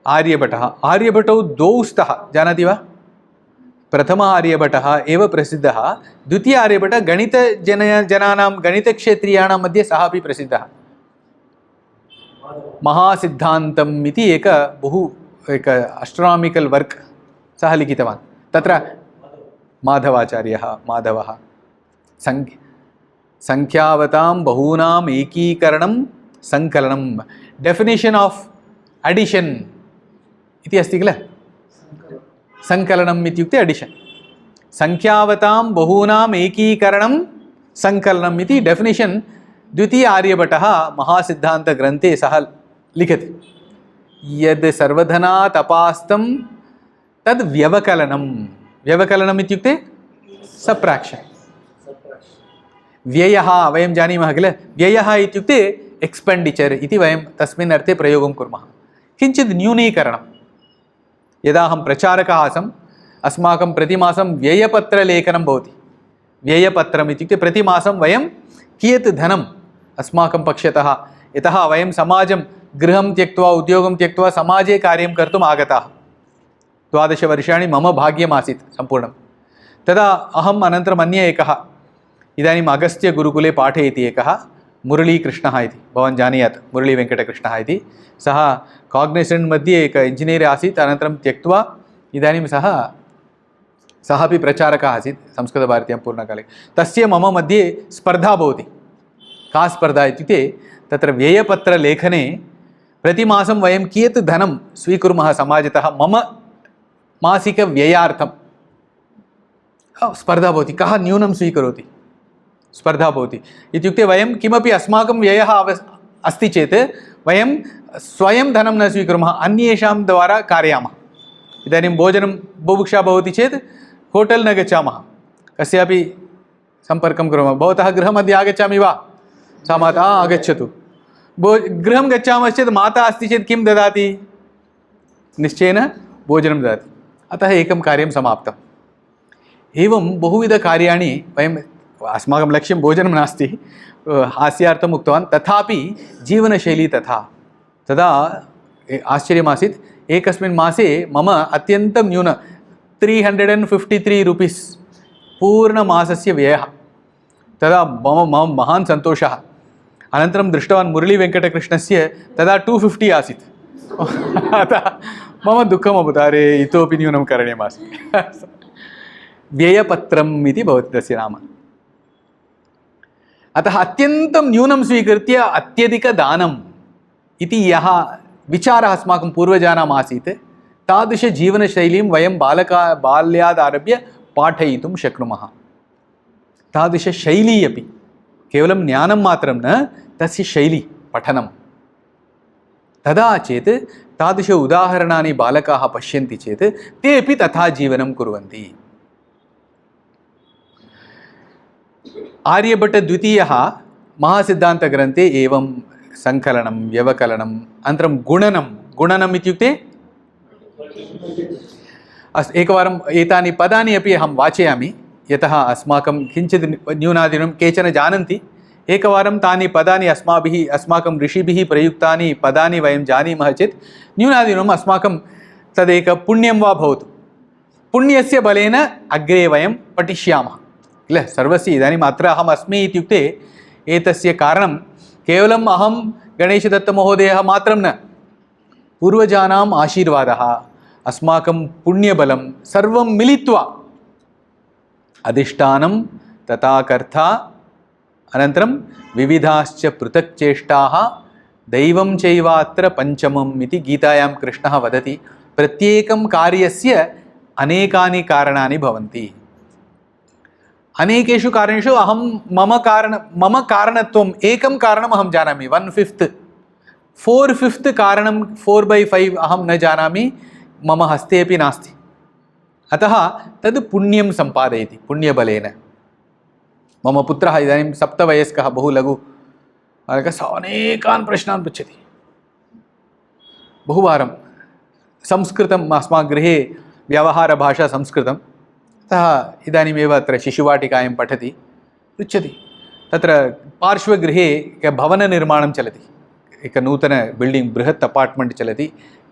आर्यभटः। आर्यभटौ द्वौ स्तः, जानाति वा? प्रथम आर्यभटः एव प्रसिद्धः, द्वितीय आर्यभटः जनानां गणितक्षेत्रीयाणां मध्ये सः अपि प्रसिद्धः। महासिद्धान्तम् इति एक एस्ट्रोनामिकल् वर्क् सः लिखितवान्। तत्र माधवः संख्यावतां बहूनाम् एकीकरणं संकलनं, डेफिनेशन् आफ् अडिशन् इति अस्ति किल, संकलनम् इत्युक्ते अडिशन्, संख्यावतां बहूनाम् एकीकरणं संकलनम् इति डेफिनेशन् द्वितीय आर्यभटः महासिद्धान्तग्रन्थे सः लिखति। यद् सर्वधनात् अपास्तं तद् व्यवकलनं, व्यवकलनम् इत्युक्ते सब्ट्राक्षन्। व्ययः वयं जानीमः किल, व्ययः इत्युक्ते एक्स्पेण्डिचर् इति वयं तस्मिन् अर्थे प्रयोगं कुर्मः। किञ्चित् न्यूनीकरणं, यदा अहं प्रचारकः आसम् अस्माकं प्रतिमासं व्ययपत्रलेखनं भवति। व्ययपत्रम् इत्युक्ते प्रतिमासं वयं कियत् धनम् अस्माकं पक्षतः, यतः वयं समाजं गृहं त्यक्त्वा उद्योगं त्यक्त्वा समाजे कार्यं कर्तुम् आगताः। 12 वर्षाणि मम भाग्यमासीत् सम्पूर्णं। तदा अहम् अनन्तरम् अन्य एकः इदानीम् अगस्त्यगुरुकुले पाठयति एकः मुरलीकृष्णः इति, भवान् जानीयात्, मुरलीवेङ्कटकृष्णः इति। सः काग्निसेण्ट् मध्ये एक इंजिनियर् आसीत्, अनन्तरं त्यक्त्वा इदानीं सः अपि प्रचारकः आसीत् संस्कृतभारत्यां पूर्णकाले। तस्य मम मध्ये स्पर्धा भवति। का स्पर्धा इत्युक्ते तत्र व्ययपत्रलेखने प्रतिमासं वयं कियत् धनं स्वीकुर्मः समाजतः मम मासिकव्ययार्थं स्पर्धा भवति, कः न्यूनं स्वीकरोति, स्पर्धा भवति। इत्युक्ते वयं किमपि अस्माकं व्ययः अस्ति चेत् वयं स्वयं धनं न स्वीकुर्मः, अन्येषां द्वारा कारयामः। इदानीं भोजनं बुभुक्षा भवति चेत् होटेल् न गच्छामः, कस्यापि सम्पर्कं कुर्मः। भवतः गृहमध्ये आगच्छामि वा, सा माता आगच्छतु। गृहं गच्छामश्चेत् माता अस्ति चेत् किं ददाति, निश्चयेन भोजनं ददाति। अतः एकं कार्यं समाप्तम्। एवं बहुविधकार्याणि वयं, अस्माकं लक्ष्यं भोजनं नास्ति, हास्यार्थम् उक्तवान्। तथापि जीवनशैली तथा। तदा आश्चर्यमासीत्, एकस्मिन् मासे मम अत्यन्तं न्यून 353 रूपीस् पूर्णमासस्य व्ययः। तदा मम महान् सन्तोषः। अनन्तरं दृष्टवान् मुरलीवेङ्कटकृष्णस्य तदा 250 आसीत्। अतः मम दुःखम् अभूत्, अरे इतोपि न्यूनं करणीयमासीत्। व्ययपत्रम् इति भवति तस्य नाम। अतः अत्यन्तं न्यूनं स्वीकृत्य अत्यधिकदानम् इति यः विचारः अस्माकं पूर्वजानाम् आसीत्, तादृशजीवनशैलीं वयं बाल्यादारभ्य पाठयितुं शक्नुमः। तादृशशैली अपि, केवलं ज्ञानं मात्रं न, तस्य शैली पठनं। तदा चेत् तादृश उदाहरणानि बालकाः पश्यन्ति चेत् ते अपि तथा जीवनं कुर्वन्ति। आर्यभट्टद्वितीयः महासिद्धान्तग्रन्थे एवं संकलनं, व्यवकलनम्, अनन्तरं गुणनम् इत्युक्ते एकवारम् एतानि पदानि अपि अहं वाचयामि, यतः अस्माकं किञ्चित् न्यूनाधिकं केचन जानन्ति। एकवारं तानि पदानि अस्माकं ऋषिभिः प्रयुक्तानि पदानि वयं जानीमः चेत् न्यूनाधिकम् अस्माकं तदेक पुण्यं वा भवतु। पुण्यस्य बलेन अग्रे वयं पठिष्यामः किल। सर्वस्य इदानीम् अत्र अहम् अस्मि इत्युक्ते एतस्य कारणं केवलम् अहं गणेशदत्तमहोदयः मात्रं न, पूर्वजानाम् आशीर्वादः, अस्माकं पुण्यबलं सर्वं मिलित्वा अधिष्ठानं तथा कर्ता, अनन्तरं विविधाश्च पृथक् चेष्टाः, दैवं चैवात्र पञ्चमम् इति गीतायां कृष्णः वदति। प्रत्येकं कार्यस्य अनेकानि कारणानि भवन्ति। अनेकेषु कारणेषु मम कारणत्वम् एकं कारणम् अहं जानामि, 1/5, 4/5 कारणं 4/5 अहं न जानामि, मम हस्ते अपि नास्ति। अतः तद् पुण्यं सम्पादयति पुण्यबलेन। मम पुत्रः इदानीं 7 वयस्कः, बहु लघु, सः अनेकान् प्रश्नान् पृच्छति। बहुवारं संस्कृतम् अस्माकं गृहे व्यवहारभाषा संस्कृतम्, अतः इदानीमेव अत्र शिशुवाटिकायां पठति, पृच्छति। तत्र पार्श्वगृहे भवननिर्माणं चलति, एक नूतन बिल्डिङ्ग्, बृहत् अपार्ट्मेण्ट् चलति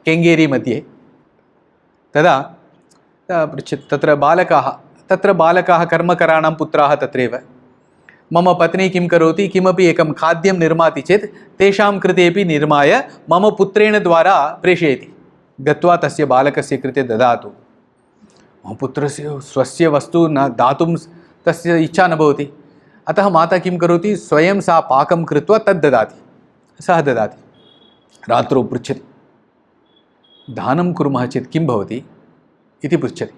केङ्गेरी मध्ये। तदा पृच्छति तत्र बालकाः कर्मकराणां पुत्राः तत्रैव। मम पत्नी किं करोति, किमपि एकं खाद्यं निर्माति चेत् तेषां कृतेपि निर्माय मम पुत्रेण द्वारा प्रेषयति, गत्वा तस्य बालकस्य कृते ददातु। मम पुत्रस्य स्वस्य वस्तु न दातुं तस्य इच्छा न भवति, अतः माता किं करोति, स्वयं सा पाकं कृत्वा तद् ददाति, सः ददाति। रात्रौ पृच्छति, दानं कुर्मः चेत् किं भवति इति पृच्छति।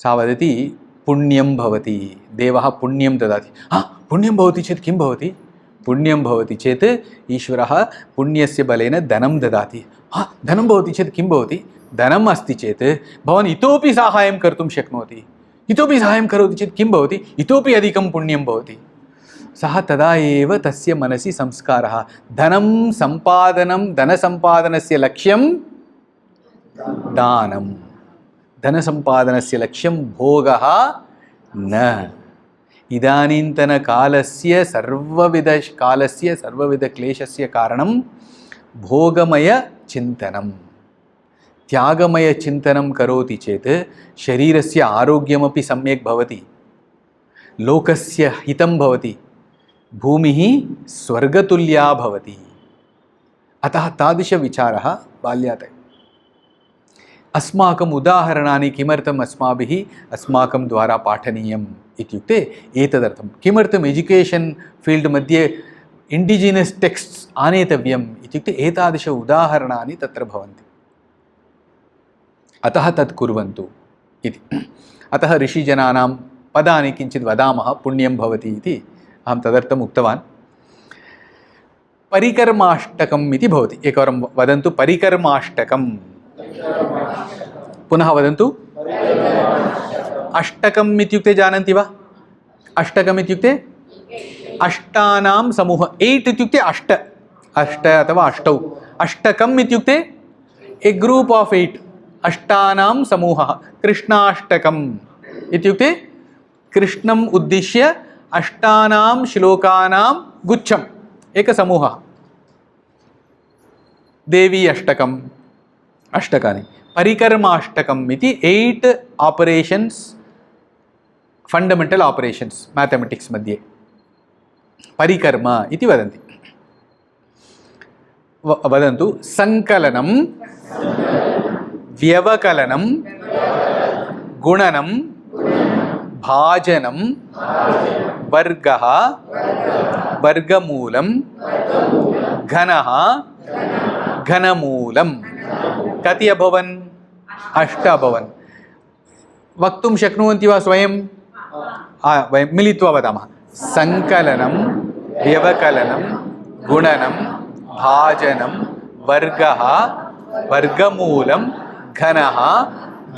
सा वदति, पुण्यं भवति, देवः पुण्यं ददाति। पुण्यं भवति चेत् किं भवति, पुण्यं भवति चेत् ईश्वरः पुण्यस्य बलेन धनं ददाति। धनं भवति चेत् किं भवति, धनम् अस्ति चेत् भवान् इतोपि साहाय्यं कर्तुं शक्नोति, इतोपि साहाय्यं करोति चेत् किं भवति, इतोपि अधिकं पुण्यं भवति। सः तदा एव तस्य मनसि संस्कारः, धनसम्पादनस्य लक्ष्यं दानं, धनसम्पादनस्य लक्ष्यं भोगः न। इदानीन्तनकालस्य सर्वविधक्लेशस्य कारणं भोगमयचिन्तनं। त्यागमयचिन्तनं करोति चेत् शरीरस्य आरोग्यमपि सम्यक् भवति, लोकस्य हितं भवति, भूमिः स्वर्गतुल्या भवति। अतः तादृशविचारः बाल्यात्। अस्माकम् उदाहरणानि किमर्थम् अस्माकं द्वारा पाठनीयम् इत्युक्ते एतदर्थं। किमर्थम् एजुकेशन् फील्ड् मध्ये इण्डिजिनस् टेक्स्ट्स् आनेतव्यम् इत्युक्ते एतादृश उदाहरणानि तत्र भवन्ति, अतः तत् कुर्वन्तु इति। अतः ऋषिजनानां पदानि किञ्चित् वदामः, पुण्यं भवति इति अहं तदर्थम् उक्तवान्। परिकर्माष्टकम् इति भवति, एकवारं वदन्तु, परिकर्माष्टकम्। पुनः वदन्तु। अष्टकम् इत्युक्ते जानन्ति वा? अष्टकम् इत्युक्ते अष्टानां समूह, 8 इत्युक्ते अष्ट अथवा अष्टौ। अष्टकम् इत्युक्ते ए ग्रूप् आफ् 8, अष्टानां समूहः। कृष्णाष्टकम् इत्युक्ते कृष्णम् उद्दिश्य अष्टानां श्लोकानां गुच्छम्, एकसमूहः। देवी अष्टकम्, अष्टकानि। परिकर्माष्टकम् इति 8 आपरेशन्स्, फण्डमेण्टल् आपरेशन्स् मैथमेटिक्स् मध्ये परिकर्म इति वदन्ति। वदन्तु। सङ्कलनं, व्यवकलनं, गुणनं, भाजनं, वर्गः, वर्गमूलं, घनः, घनमूलं। कति अभवन्? 8 अभवन्। वक्तुं शक्नुवन्ति वा स्वयं? वयं मिलित्वा वदामः। सङ्कलनं, व्यवकलनं, गुणनं, भाजनं, वर्गः, वर्गमूलं, घनः,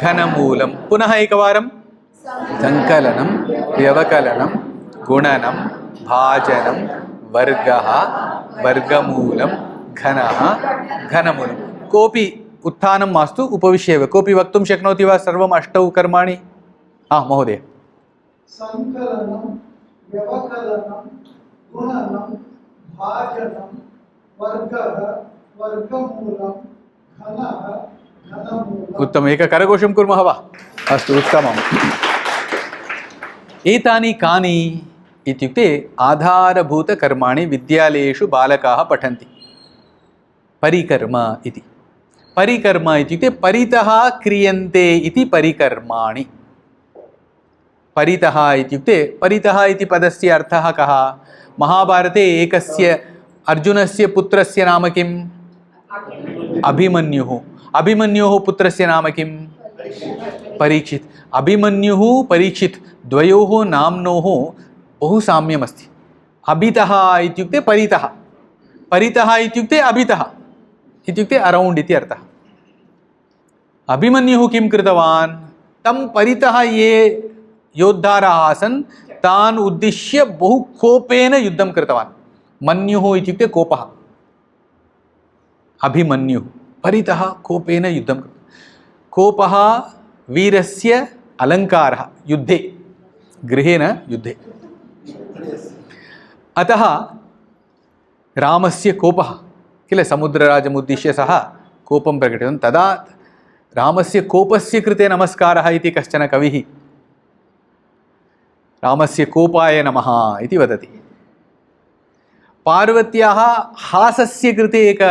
घनमूलं। पुनः एकवारं। सङ्कलनं, व्यवकलनं, गुणनं, भाजनं, वर्गः, वर्गमूलं, घनः, घनमूलं। कोऽपि उत्थानं मास्तु, उपविश्य एव। कोऽपि वक्तुं शक्नोति वा सर्वम् 8 कर्माणि? महोदय। सङ्कलनं, व्यवकलनं, गुणनं, भाजनं, वर्गः, वर्गमूलं, घनः, घनमूलम्। उत्तमम्। एककरघोषं कुर्मः वा? अस्तु, उत्तमम्। एतानि कानि इत्युक्ते आधारभूतकर्माणि विद्यालयेषु बालकाः पठन्ति। परिकर्म इति। परिकर्म इत्युक्ते परितः क्रियन्ते इति परिकर्माणि। परितः इत्युक्ते, परितः इति पदस्य अर्थः कः? महाभारते एकस्य अर्जुनस्य पुत्रस्य नाम किम्? अभिमन्युः। अभिमन्योः पुत्रस्य नाम किम्? परीक्षित्। अभिमन्युः परीक्षित् द्वयोः नाम्नोः बहु साम्यमस्ति। अभितः इत्युक्ते परितः, परितः इत्युक्ते अभितः इत्युक्ते अरौण्ड् इति अर्थः। अभिमन्युः किं कृतवान्? तं परितः ये योद्धारः आसन् तान् उद्दिश्य बहु कोपेन युद्धं कृतवान्। मन्युः इत्युक्ते कोपः। अभिमन्युः परितः कोपेन युद्धं कृतवान्। कोपः वीरस्य अलङ्कारः युद्धे, गृहे न युद्धे। अतः रामस्य कोपः किल, समुद्रराजमुद्दिश्य सः कोपं प्रकटितवान्। तदा रामस्य कोपस्य कृते नमस्कारः इति कश्चन कविः रामस्य कोपाय नमः इति वदति। पार्वत्याः हासस्य कृते एक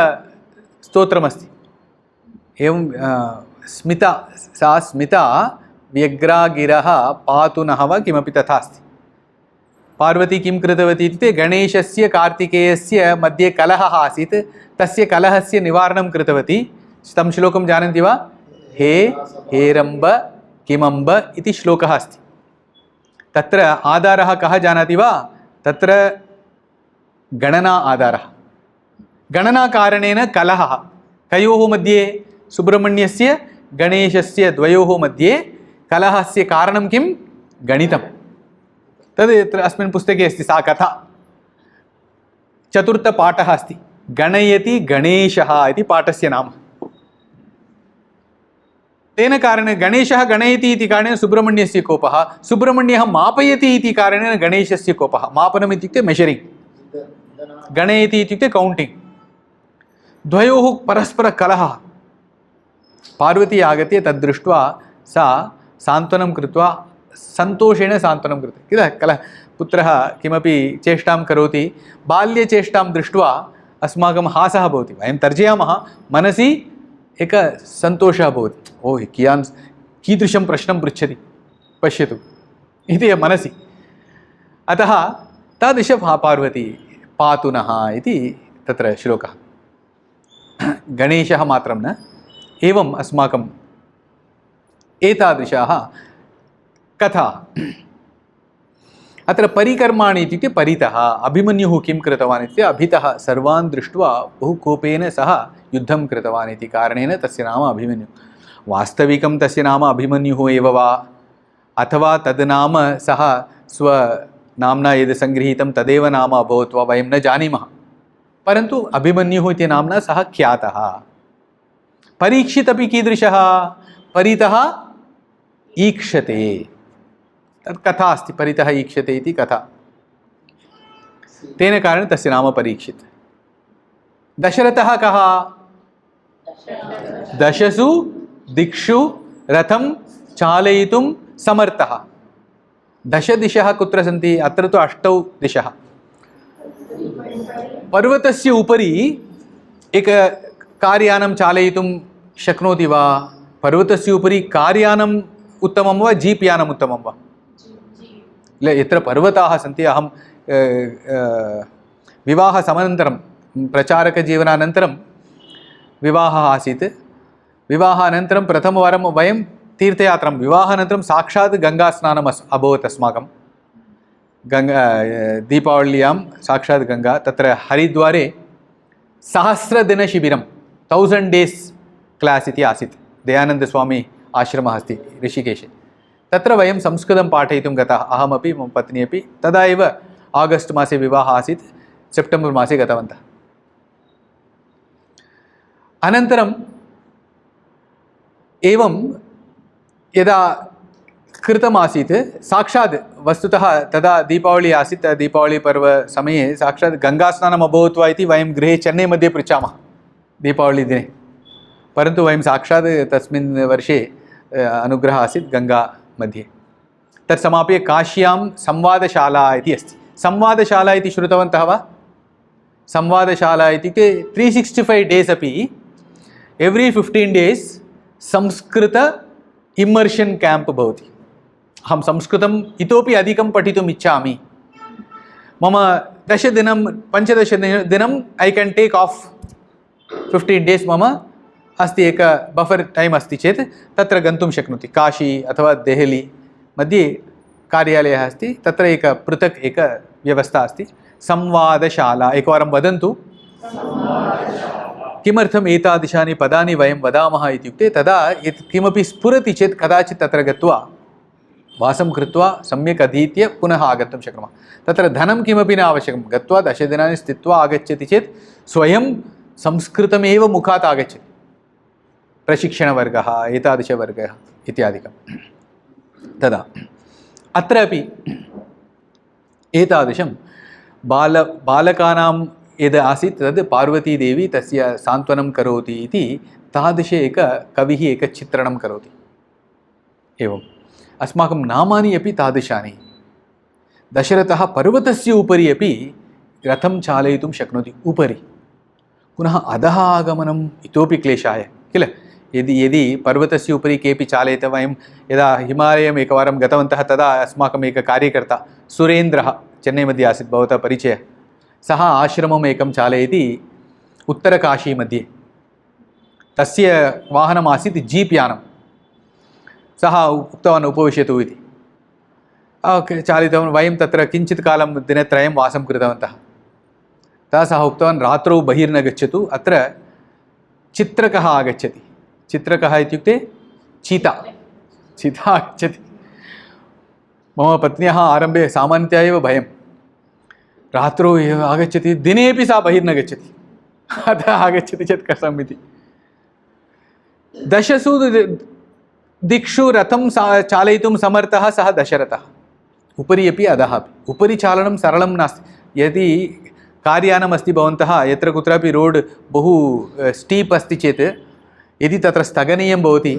स्तोत्रमस्ति। एवं स्मिता, सा स्मिता व्यग्रागिरः पातु नः वा किमपि तथा अस्ति। पार्वती किं कृतवती इत्युक्ते गणेशस्य कार्तिकेयस्य मध्ये कलहः आसीत्, तस्य कलहस्य निवारणं कृतवती। तं श्लोकं जानन्ति वा? हे हेरम्ब किमम्ब इति श्लोकः अस्ति। तत्र आधारः कः जानाति वा? तत्र गणना आधारः। गणनाकारणेन कलहः कयोः मध्ये? सुब्रह्मण्यस्य गणेशस्य द्वयोः मध्ये कलहस्य कारणं किं? गणितं। तद् अस्मिन् पुस्तके अस्ति सा कथा। चतुर्थपाठः अस्ति, गणयति गणेशः इति पाठस्य नाम। तेन कारणेन गणेशः गणयति इति कारणेन सुब्रह्मण्यस्य कोपः, सुब्रह्मण्यः मापयति इति कारणेन गणेशस्य कोपः। मापनम् इत्युक्ते मेजरिङ्ग्, गणयति इत्युक्ते कौण्टिङ्ग्। द्वयोः परस्परकलहः। पार्वती आगत्य तद्दृष्ट्वा सा सान्त्वनं कृत्वा सन्तोषेण सान्त्वनं कृतं किल कल पुत्रः किमपि चेष्टां करोति, बाल्यचेष्टां दृष्ट्वा अस्माकं हासः भवति। वयं तर्जयामः, मनसि एकः सन्तोषः भवति। ओ कीदृशं प्रश्नं पृच्छति पश्यतु इति मनसि। अतः तादृश पार्वती पातु नः इति तत्र श्लोकः। गणेशः मात्रं न, एवम् अस्माकम् एतादृशाः कथा। अत्र परिकर्माणि इत्युक्ते परितः। अभिमन्युः किं कृतवान् इत्युक्ते अभितः सर्वान् दृष्ट्वा बहु कोपेन सः युद्धं कृतवान् इति कारणेन तस्य नाम अभिमन्युः। वास्तविकं तस्य नाम अभिमन्युः एव वा अथवा तद् नाम सः स्वनाम्ना यद् सङ्गृहीतं तदेव नाम अभवत् वा वयं न जानीमः, परन्तु अभिमन्युः इति नाम्ना सः ख्यातः। परीक्षित् अपि कीदृशः? परितः ईक्षते, तत् कथा अस्ति, परितः ईक्षते इति कथा। तेन कारणेन तस्य नाम परीक्षित्। दशरथः कः? दशसु दिक्षु रथं चालयितुं समर्थः। दश दिशः कुत्र सन्ति? अत्र तु 8 दिशः। पर्वतस्य उपरि एक कार्यानं चालयितुं शक्नोति वा? पर्वतस्य उपरि कार्यानम् उत्तमं वा जीप् यानम् उत्तमं वा? यत्र पर्वताः सन्ति, अहं विवाहसमनन्तरं प्रचारकजीवनानन्तरं विवाहः आसीत्। विवाहानन्तरं प्रथमवारं वयं तीर्थयात्रां, विवाहानन्तरं साक्षात् गङ्गास्नानम् अभवत् अस्माकं। गङ्गा दीपावल्यां साक्षात् गङ्गा। तत्र हरिद्वारे सहस्रदिनशिबिरं 1000 days क्लास् इति आसीत्। दयानन्दस्वामी आश्रमः अस्ति ऋषिकेशे। तत्र वयं संस्कृतं पाठयितुं गताः, अहमपि मम पत्नी अपि। तदा एव आगस्ट् मासे विवाहः आसीत्, सेप्टेम्बर् मासे गतवन्तः। अनन्तरम् एवं यदा कृतमासीत्, साक्षात् वस्तुतः तदा दीपावली आसीत्। दीपावलीपर्वसमये साक्षात् गङ्गास्नानम् अभवत् वा इति वयं गृहे चेन्नै मध्ये पृच्छामः दीपावलीदिने, परन्तु वयं साक्षात् तस्मिन् वर्षे अनुग्रहः आसीत् गङ्गा मध्ये। तत् समाप्य काश्यां संवादशाला इति अस्ति। संवादशाला इति श्रुतवन्तः वा? संवादशाला इत्युक्ते 365 days अपि एव्री 15 days संस्कृत इमर्शन् कैम्प् भवति। अहं संस्कृतम् इतोपि अधिकं पठितुम् इच्छामि। मम 10 दिनं 15 दिनं ऐ कैन् टेक् आफ् 15 days मम अस्ति, एक बफर् टैम् अस्ति चेत् तत्र गन्तुं शक्नोति। काशी अथवा देहली मध्ये कार्यालयः अस्ति, तत्र एक पृथक् एक व्यवस्था अस्ति, संवादशाला। एकवारं वदन्तु किमर्थम् एतादृशानि पदानि वयं वदामः इत्युक्ते तदा यत् किमपि स्फुरति चेत् कदाचित् तत्र गत्वा वासं कृत्वा सम्यक् अधीत्य पुनः आगन्तुं शक्नुमः। तत्र धनं किमपि न आवश्यकं। गत्वा 10 दिनानि स्थित्वा आगच्छति चेत् स्वयं संस्कृतमेव मुखात् आगच्छति। प्रशिक्षणवर्गः, एतादृशवर्गः इत्यादिकं। तदा अत्रापि एतादृशं बालकानां यद् आसीत् तद् पार्वतीदेवी तस्य सान्त्वनं करोति इति तादृशे कविः चित्रणं करोति। एवम् अस्माकं नामानि अपि तादृशानि। दशरथः पर्वतस्य उपरि अपि रथं चालयितुं शक्नोति, उपरि। पुनः अधः आगमनम् इतोपि क्लेशाय किल। यदि पर्वतस्य उपरि केपि चालयेत, वयं यदा हिमालयम् एकवारं गतवन्तः तदा अस्माकम् एकः कार्यकर्ता सुरेन्द्रः चेन्नै मध्ये आसीत्, भवतः परिचयः। सः आश्रमम् एकं चालयति उत्तरकाशीमध्ये। तस्य वाहनम् आसीत् जीप् यानं। सः उक्तवान् उपविशतु इति। चालितवान्। वयं तत्र किञ्चित् कालं दिनत्रयं वासं कृतवन्तः। तदा सः उक्तवान् रात्रौ बहिर्न गच्छतु, अत्र चित्रकः आगच्छति। चित्रकः इत्युक्ते चीता आगच्छति। मम पत्न्याः आरम्भे सामान्यतया एव भयं, रात्रौ एव आगच्छति, दिनेपि सा बहिर्न गच्छति, अतः आगच्छति चेत् कथम् इति। दशसु दिक्षु रथं चालयितुं समर्थः सः दशरथः, उपरि अपि अधः अपि। उपरि चालनं सरलं नास्ति। यदि कार्यानम् अस्ति भवन्तः, यत्र कुत्रापि रोड् बहु स्टीप् अस्ति चेत् यदि तत्र स्थगनीयं भवति,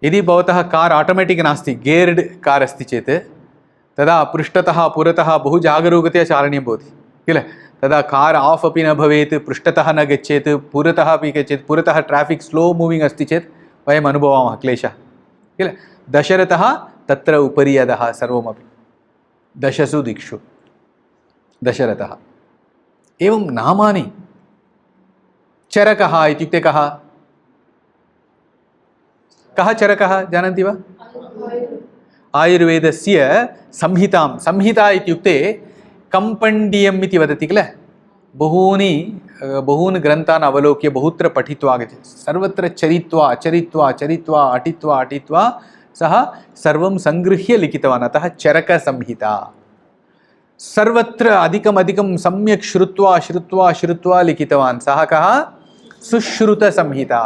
यदि भवतः कार् आटोमेटिक् नास्ति, गेर्ड् कार् अस्ति चेत् तदा पृष्ठतः पुरतः बहु जागरूकतया चालनीयं भवति किल। तदा कार् आफ् अपि न भवेत्, पृष्ठतः न गच्छेत्, पुरतः अपि गच्छेत्। पुरतः ट्राफिक् स्लो मूविङ्ग् अस्ति चेत् वयम् अनुभवामः क्लेशः किल। दशरथः तत्र उपरि अधः सर्वमपि, दशसु दिक्षु दशरथः। एवं नामानि। चरकः इत्युक्ते कः? कः चरकः जानन्ति वा? आयुर्वेदस्य संहितां, संहिता इत्युक्ते कम्पण्डियम् इति वदति किल। बहून् ग्रन्थान् अवलोक्य बहुत्र पठित्वा आगच्छति, सर्वत्र चरित्वा चरित्वा चरित्वा अटित्वा अटित्वा सः सर्वं सङ्गृह्य लिखितवान्, अतः चरकसंहिता। सर्वत्र अधिकं सम्यक् श्रुत्वा श्रुत्वा श्रुत्वा लिखितवान्, सः कः? सुश्रुतसंहिता।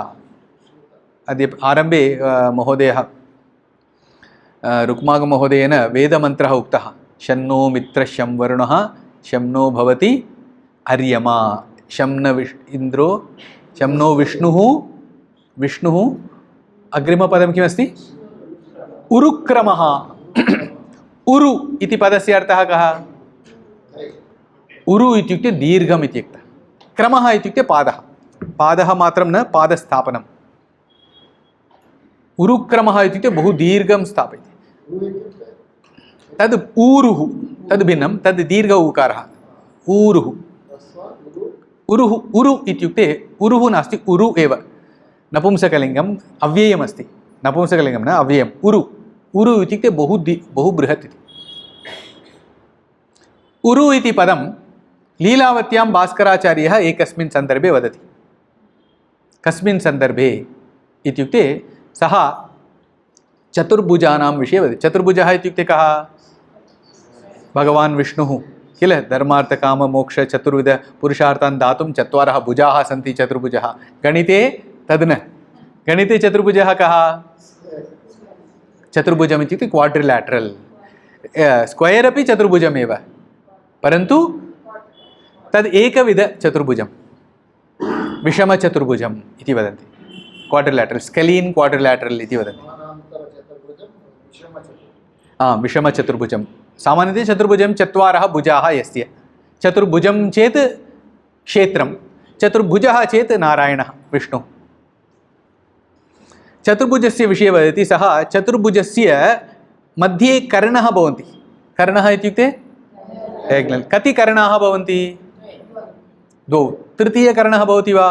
अद्य आरम्भे महोदयः रुक्माङ्गमहोदयेन वेदमन्त्रः उक्तः, शन्नो मित्रशं वरुणः शं नो भवति अर्यमा शं न इन्द्रो शं नो विष्णुः अग्रिमपदं किमस्ति? उरुक्रमः। उरु इति पदस्य अर्थः कः? उरु इत्युक्ते दीर्घम् इत्यर्थः। क्रमः इत्युक्ते पादः, पादः मात्रं न, पादस्थापनम्। उरुक्रमः इत्युक्ते बहु दीर्घं स्थापयति। तद् ऊरुः, तद् भिन्नं, तद् दीर्घ उकारः ऊरुः। उरुः, उरु इत्युक्ते उरुः नास्ति, उरु एव नपुंसकलिङ्गम्, अव्ययमस्ति। नपुंसकलिङ्गं न, अव्ययम्। उरु इत्युक्ते बहु बृहत् इति। उरु इति पदं लीलावत्यां भास्कराचार्यः एकस्मिन् सन्दर्भे वदति। कस्मिन् सन्दर्भे इत्युक्ते सः चतुर्भुजानां विषये वदति। चतुर्भुजः इत्युक्ते कः? भगवान् विष्णुः किल। धर्मार्थकाममोक्ष चतुर्विध पुरुषार्थान् दातुं चत्वारः भुजाः सन्ति, चतुर्भुजः। गणिते तद् न। गणिते चतुर्भुजः कः? चतुर्भुजम् इत्युक्ते क्वाड्रिल्याटरल्। स्क्वयर् अपि चतुर्भुजमेव, परन्तु तद् एकविधचतुर्भुजं, विषमचतुर्भुजम् इति वदन्ति। क्वाड्रिल्याटरल्, स्केलीन् क्वाड्रिल्याटरल् इति वदन्ति। विषमचतुर्भुजं। सामान्यतया चतुर्भुजं चत्वारः भुजाः यस्य। चतुर्भुजं चेत् क्षेत्रं, चतुर्भुजः चेत् नारायणः विष्णुः। चतुर्भुजस्य विषये वदति सः। चतुर्भुजस्य मध्ये कर्णः भवन्ति। कर्णः इत्युक्ते डायग्नल्। कति कर्णाः भवन्ति? द्वौ। तृतीयकर्णः भवति वा?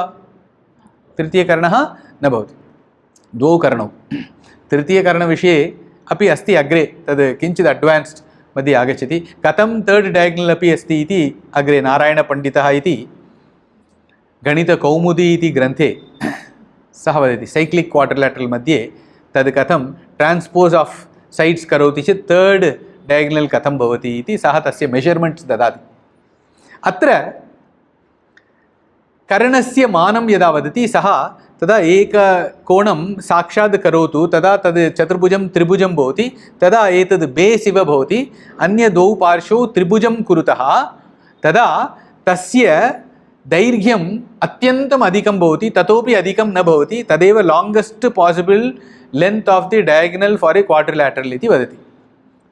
तृतीयकर्णः न भवति, द्वौ कर्णौ। तृतीयकर्णविषये अपि अस्ति अग्रे, तद् किञ्चित् अड्वान्स्ड् मध्ये आगच्छति। कथं तर्ड् डायग्नल् अपि अस्ति इति अग्रे नारायणपण्डितः इति गणितकौमुदी इति ग्रन्थे सः वदति। सैक्लिक् क्वाड्रिल्याटरल् मध्ये तद् कथं ट्रान्स्पोस् आफ् सैड्स् करोति चेत् तर्ड् डायग्नल् कथं भवति इति सः तस्य मेजर्मेण्ट्स् ददाति। अत्र कर्णस्य मानं यदा वदति सः, तदा एककोणं साक्षात् करोतु, तदा तद् चतुर्भुजं त्रिभुजं भवति। तदा एतद् बेस् इव भवति। अन्य द्वौ पार्श्वौ त्रिभुजं कुरुतः, तदा तस्य दैर्घ्यम् अत्यन्तम् अधिकं भवति, ततोपि अधिकं न भवति, तदेव लाङ्गेस्ट् possible length of the डयागनल् for ए क्वाड्रिलेटरल् इति वदति।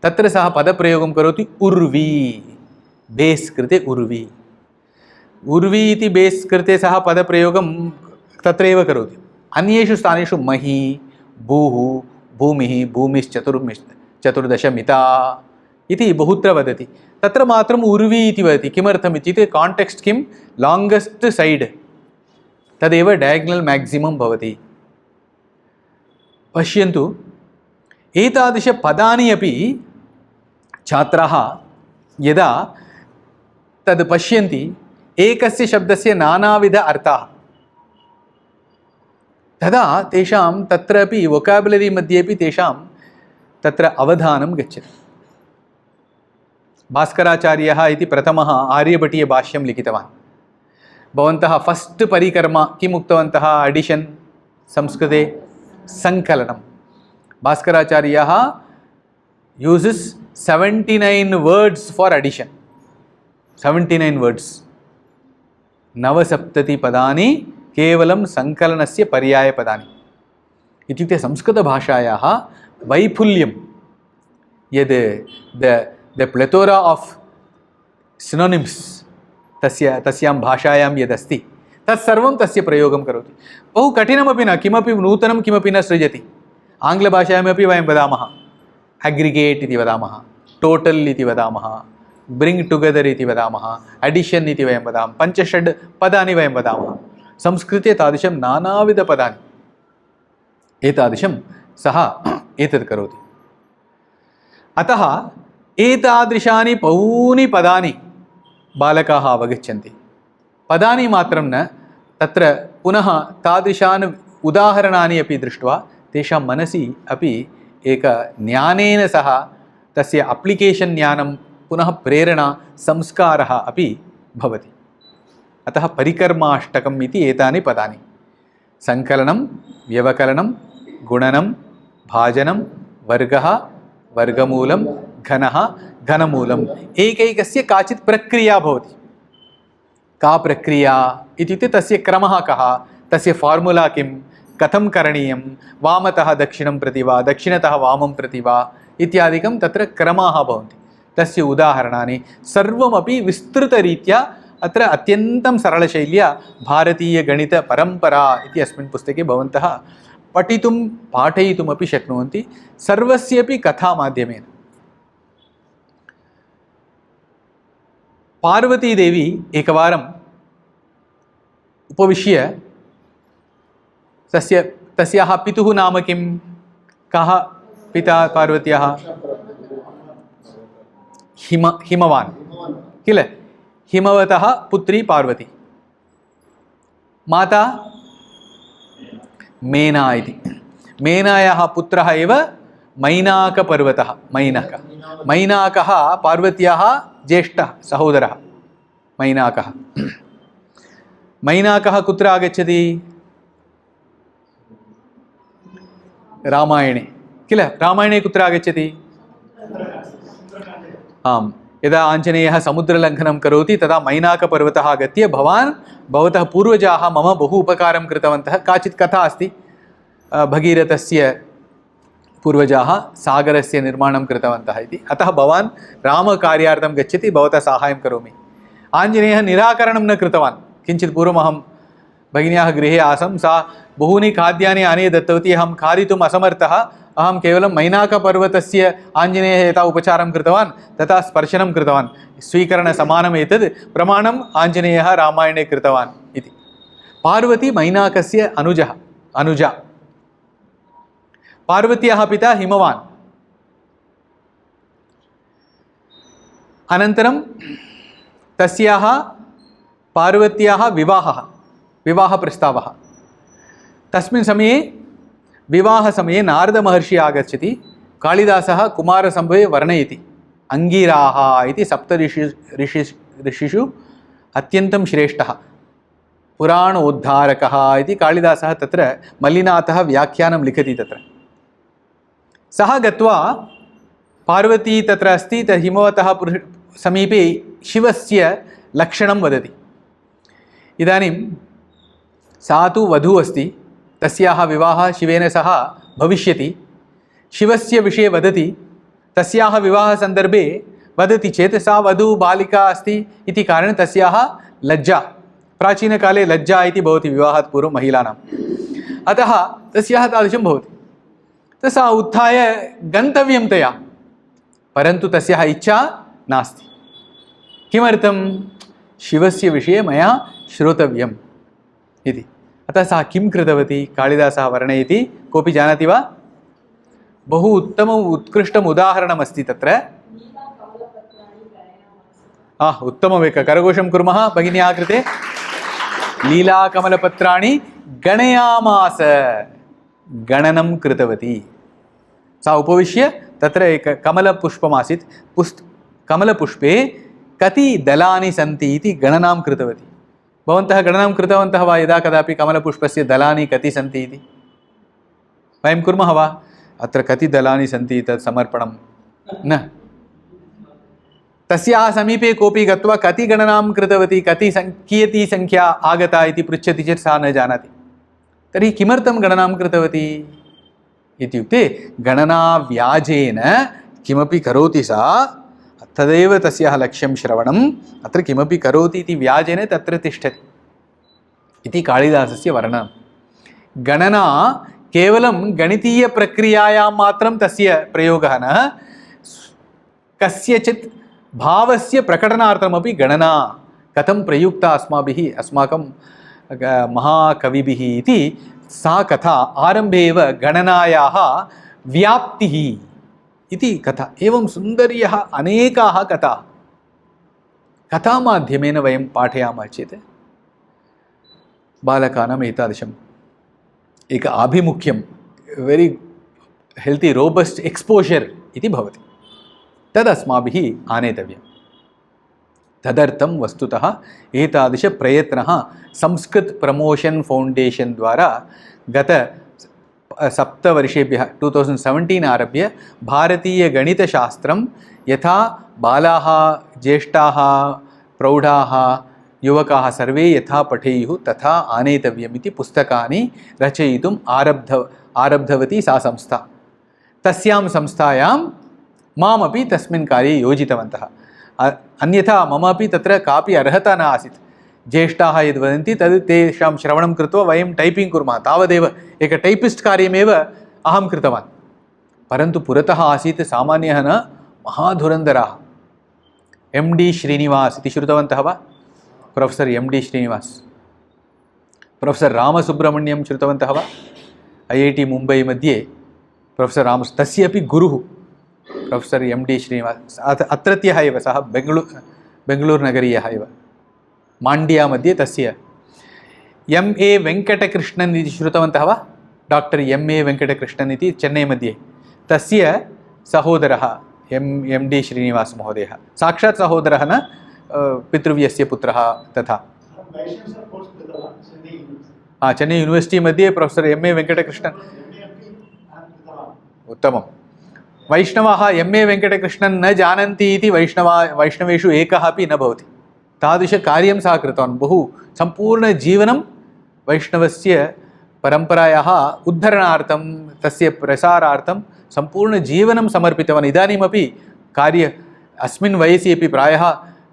तत्र सः पदप्रयोगं करोति उर्वी, बेस् कृते उर्वी। उर्वी इति बेस् कृते सः पदप्रयोगं तत्रैव करोति। अन्येषु स्थानेषु मही, भूः, भूमिः, भूमिश्चतुर्दशमिता इति बहुत्र वदति। तत्र मात्रम् उर्वी इति वदति। किमर्थम् इत्युक्ते काण्टेक्स्ट् किं, लाङ्गेस्ट् सैड् तदेव डयागनल् मैक्सिमम् भवति। पश्यन्तु, एतादृशपदानि अपि छात्राः यदा तद् पश्यन्ति, एकस्य शब्दस्य नानाविध अर्थाः, तदा तेषां तत्रापि वोकाबुलरी मध्येपि तेषां तत्र अवधानं गच्छति। भास्कराचार्यः इति प्रथमः आर्यभटीयभाष्यं लिखितवान्। भवन्तः फस्ट् परिकर्म किम् उक्तवन्तः? अडिशन्, संस्कृते सङ्कलनं। भास्कराचार्यः uses 79 words for addition. 79 words. 79 पदानि केवलं सङ्कलनस्य पर्यायपदानि। इत्युक्ते संस्कृतभाषायाः वैफुल्यं, यद् the plethora of synonyms तस्यां भाषायां यदस्ति तत्सर्वं तस्य प्रयोगं करोति। बहु कठिनमपि न, किमपि नूतनं किमपि न सृजति। आङ्ग्लभाषायामपि वयं वदामः अग्रिगेट् इति वदामः, टोटल् इति वदामः, ब्रिङ्ग् टुगेदर् इति वदामः, अडिशन् इति वयं वदामः, 5-6 पदानि वयं वदामः। संस्कृते तादृशं नानाविधपदानि, एतादृशं सः एतत् करोति। अतः एतादृशानि बहूनि पदानि बालकाः अवगच्छन्ति। पदानि मात्रं न, तत्र पुनः तादृशान् उदाहरणानि अपि दृष्ट्वा तेषां मनसि अपि एक ज्ञानेन सह तस्य अप्लिकेशन् ज्ञानं, पुनः प्रेरणा, संस्कारः अपि भवति। अतः परिकर्माष्टकम् इति एतानि पदानि: सङ्कलनं, व्यवकलनं, गुणनं, भाजनं, वर्गः, वर्गमूलं, घनः, घनमूलम्। एकैकस्य काचित् प्रक्रिया भवति। का प्रक्रिया इत्युक्ते तस्य क्रमः कः, तस्य फार्मुला किं, कथं करणीयं, वामतः दक्षिणं प्रति वा, दक्षिणतः वामं प्रति वा इत्यादिकं तत्र क्रमाः भवन्ति। तस्य उदाहरणानि सर्वमपि विस्तृतरीत्या अत्र अत्यन्तं सरलशैल्या भारतीयगणितपरम्परा इति अस्मिन् पुस्तके भवन्तः पठितुं पाठयितुमपि शक्नुवन्ति, सर्वस्यपि कथामाध्यमेन। पार्वतीदेवी एकवारम् उपविश्य तस्याः पितुः नाम किं, कः पिता पार्वत्याः? हिमवान् किल, हिमवतः पुत्री पार्वती। माता मेना इति। मेनायाः पुत्रः एव मैनाकपर्वतः। मैनाकः पार्वत्याः ज्येष्ठः सहोदरः मैनाकः। मैनाकः कुत्र आगच्छति? रामायणे किल, रामायणे कुत्र आगच्छति? आम्, यदा आञ्जनेयः समुद्रलङ्घनं करोति तदा मैनाकपर्वतः आगत्य, भवतः पूर्वजाः मम बहु उपकारं कृतवन्तः। काचित् कथा अस्ति, भगीरथस्य पूर्वजाः सागरस्य निर्माणं कृतवन्तः इति। अतः भवान् रामकार्यार्थं गच्छति, भवतः साहाय्यं करोमि। आञ्जनेयः निराकरणं न कृतवान्। किञ्चित् पूर्वम् अहं भगिन्याः गृहे आसं, सा बहूनि खाद्यानि आनीय दत्तवती, अहं खादितुम् असमर्थः। अहं केवलं मैनाकपर्वतस्य आञ्जनेयः यथा उपचारं कृतवान् तथा स्पर्शनं कृतवान्, स्वीकरणसमानम् एतद् प्रमाणम् आञ्जनेयः रामायणे कृतवान् इति। पार्वती मैनाकस्य अनुजा। पार्वत्याः पिता हिमवान्। अनन्तरं तस्याः पार्वत्याः विवाहप्रस्तावः। तस्मिन् समये विवाहसमये नारदमहर्षिः आगच्छति। कालिदासः कुमारसम्भवे वर्णयति। अङ्गिराः इति 7 ऋषिषु अत्यन्तं श्रेष्ठः, पुराणोद्धारकः इति कालिदासः तत्र मल्लिनाथः व्याख्यानं लिखति। तत्र सः गत्वा, पार्वती तत्र अस्ति, हिमवतः समीपे शिवस्य लक्षणं वदति। इदानीं सा तु वधूः अस्ति, तस्याः विवाहः शिवेन सह भविष्यति। शिवस्य विषये वदति, तस्याः विवाहसन्दर्भे वदति चेत् सा वधू बालिका अस्ति इति कारणेन तस्याः लज्जा, प्राचीनकाले लज्जा इति भवति विवाहात् पूर्वं महिलानाम्, अतः तस्याः तादृशं भवति। सा उत्थाय गन्तव्यं तया, परन्तु तस्याः इच्छा नास्ति। किमर्थं? शिवस्य विषये मया श्रोतव्यम् इति। अतः सा किं कृतवती? कालिदासः वर्णयति, कोऽपि जानाति वा? बहु उत्तमम् उत्कृष्टम् उदाहरणमस्ति तत्र। उत्तमम्, एक करघोषं कुर्मः भगिन्याः कृते। लीलाकमलपत्राणि गणयामास, गणनं कृतवती। सा उपविश्य तत्र एक कमलपुष्पमासीत्, कमलपुष्पे कति दलानि सन्ति इति गणनां कृतवती। भवन्तः गणनां कृतवन्तः वा यदा कदापि कमलपुष्पस्य दलानि कति सन्ति इति? वयं कुर्मः वा? अत्र कति दलानि सन्ति तत् समर्पणं न। तस्याः समीपे कोऽपि गत्वा कति गणनां कृतवती, कियती संख्या आगता इति पृच्छति चेत् सा न जानाति। तर्हि किमर्थं गणनां कृतवती इत्युक्ते गणनाव्याजेन किमपि करोति सा, तदेव तस्याः लक्ष्यं श्रवणम्, अत्र किमपि करोति इति व्याजेन तत्र तिष्ठति इति कालिदासस्य वर्णनं। गणना केवलं गणितीयप्रक्रियायां मात्रं तस्य प्रयोगः न, कस्यचित् भावस्य प्रकटनार्थमपि गणना कथं प्रयुक्ता अस्माभिः, अस्माकं महाकविभिः इति सा कथा आरम्भे एव गणनायाः व्याप्तिः इति कथा। एवं सुन्दर्यः अनेकाः कथाः कथामाध्यमेन वयं पाठयामः चेत् बालकानाम् एतादृशम् एक आभिमुख्यं, वेरी हेल्ति रोबस्ट् एक्स्पोजर् इति भवति, तदस्माभिः आनेतव्यं। तदर्थं वस्तुतः एतादृशप्रयत्नः संस्कृत प्रमोशन् फौण्डेशन् द्वारा गत 7 वर्षेभ्यः 2017 आरभ्य भारतीयगणितशास्त्रं यथा बालाः, ज्येष्ठाः, प्रौढाः, युवकाः सर्वे यथा पठेयुः तथा आनेतव्यमिति पुस्तकानि रचयितुम् आरब्धवती सा संस्था। तस्यां संस्थायां मामपि तस्मिन् कार्ये योजितवन्तः। अन्यथा ममापि तत्र कापि अर्हता न आसीत्। ज्येष्ठाः यद् वदन्ति तद् तेषां श्रवणं कृत्वा वयं टैपिङ्ग् कुर्मः, तावदेव। एक टैपिस्ट् कार्यमेव अहं कृतवान्। परन्तु पुरतः आसीत् सामान्यः न, महाधुरन्धराः। MD श्रीनिवास् इति श्रुतवन्तः वा? Professor MD Srinivas. प्रोफेसर् रामसुब्रह्मण्यं श्रुतवन्तः वा? IIT मुम्बै मध्ये प्रोफेसर् तस्य अपि गुरुः प्रोफेसर् MD श्रीनिवास्, अत्रत्यः एव, सः बेङ्गलूरुनगरीयः एव। माण्ड्या मध्ये तस्य MA वेङ्कटकृष्णन् इति श्रुतवन्तः वा? डॉक्टर MA वेङ्कटकृष्णन् इति चेन्नै मध्ये, तस्य सहोदरः MD श्रीनिवास् महोदयः, साक्षात् सहोदरः न, पितृव्यस्य पुत्रः। तथा चेन्नै यूनिवर्सिटी मध्ये प्रोफेसर् MA वेङ्कटकृष्णन्। उत्तमं। वैष्णवाः MA वेङ्कटकृष्णन् न जानन्ति इति वैष्णवेषु एकः अपि न भवति। तादृशकार्यं सः कृतवान्। बहु सम्पूर्णजीवनं वैष्णवस्य परम्परायाः उद्धरणार्थं, तस्य प्रसारार्थं सम्पूर्णजीवनं समर्पितवान्। इदानीमपि कार्य अस्मिन् वयसि अपि प्रायः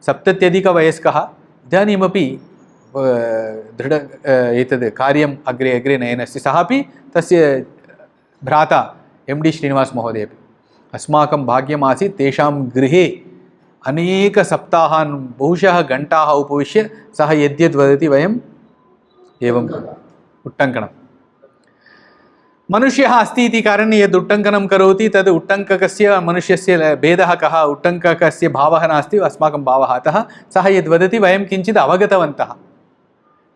70+ इदानीमपि दृढ एतद् कार्यम् अग्रे नयन् अस्ति। सः अपि तस्य भ्राता MD श्रीनिवास् महोदय अपि। अस्माकं भाग्यमासीत् तेषां गृहे अनेकसप्ताहान्, बहुशः घण्टाः उपविश्य सः यद्यद् वदति वयम् एवं उट्टङ्कनं। मनुष्यः अस्ति इति कारणेन यद् उट्टङ्कनं करोति तद् उट्टङ्ककस्य मनुष्यस्य भेदः कः, उट्टङ्ककस्य भावः नास्ति अस्माकं भावः। अतः सः यद् वदति वयं किञ्चित् अवगतवन्तः।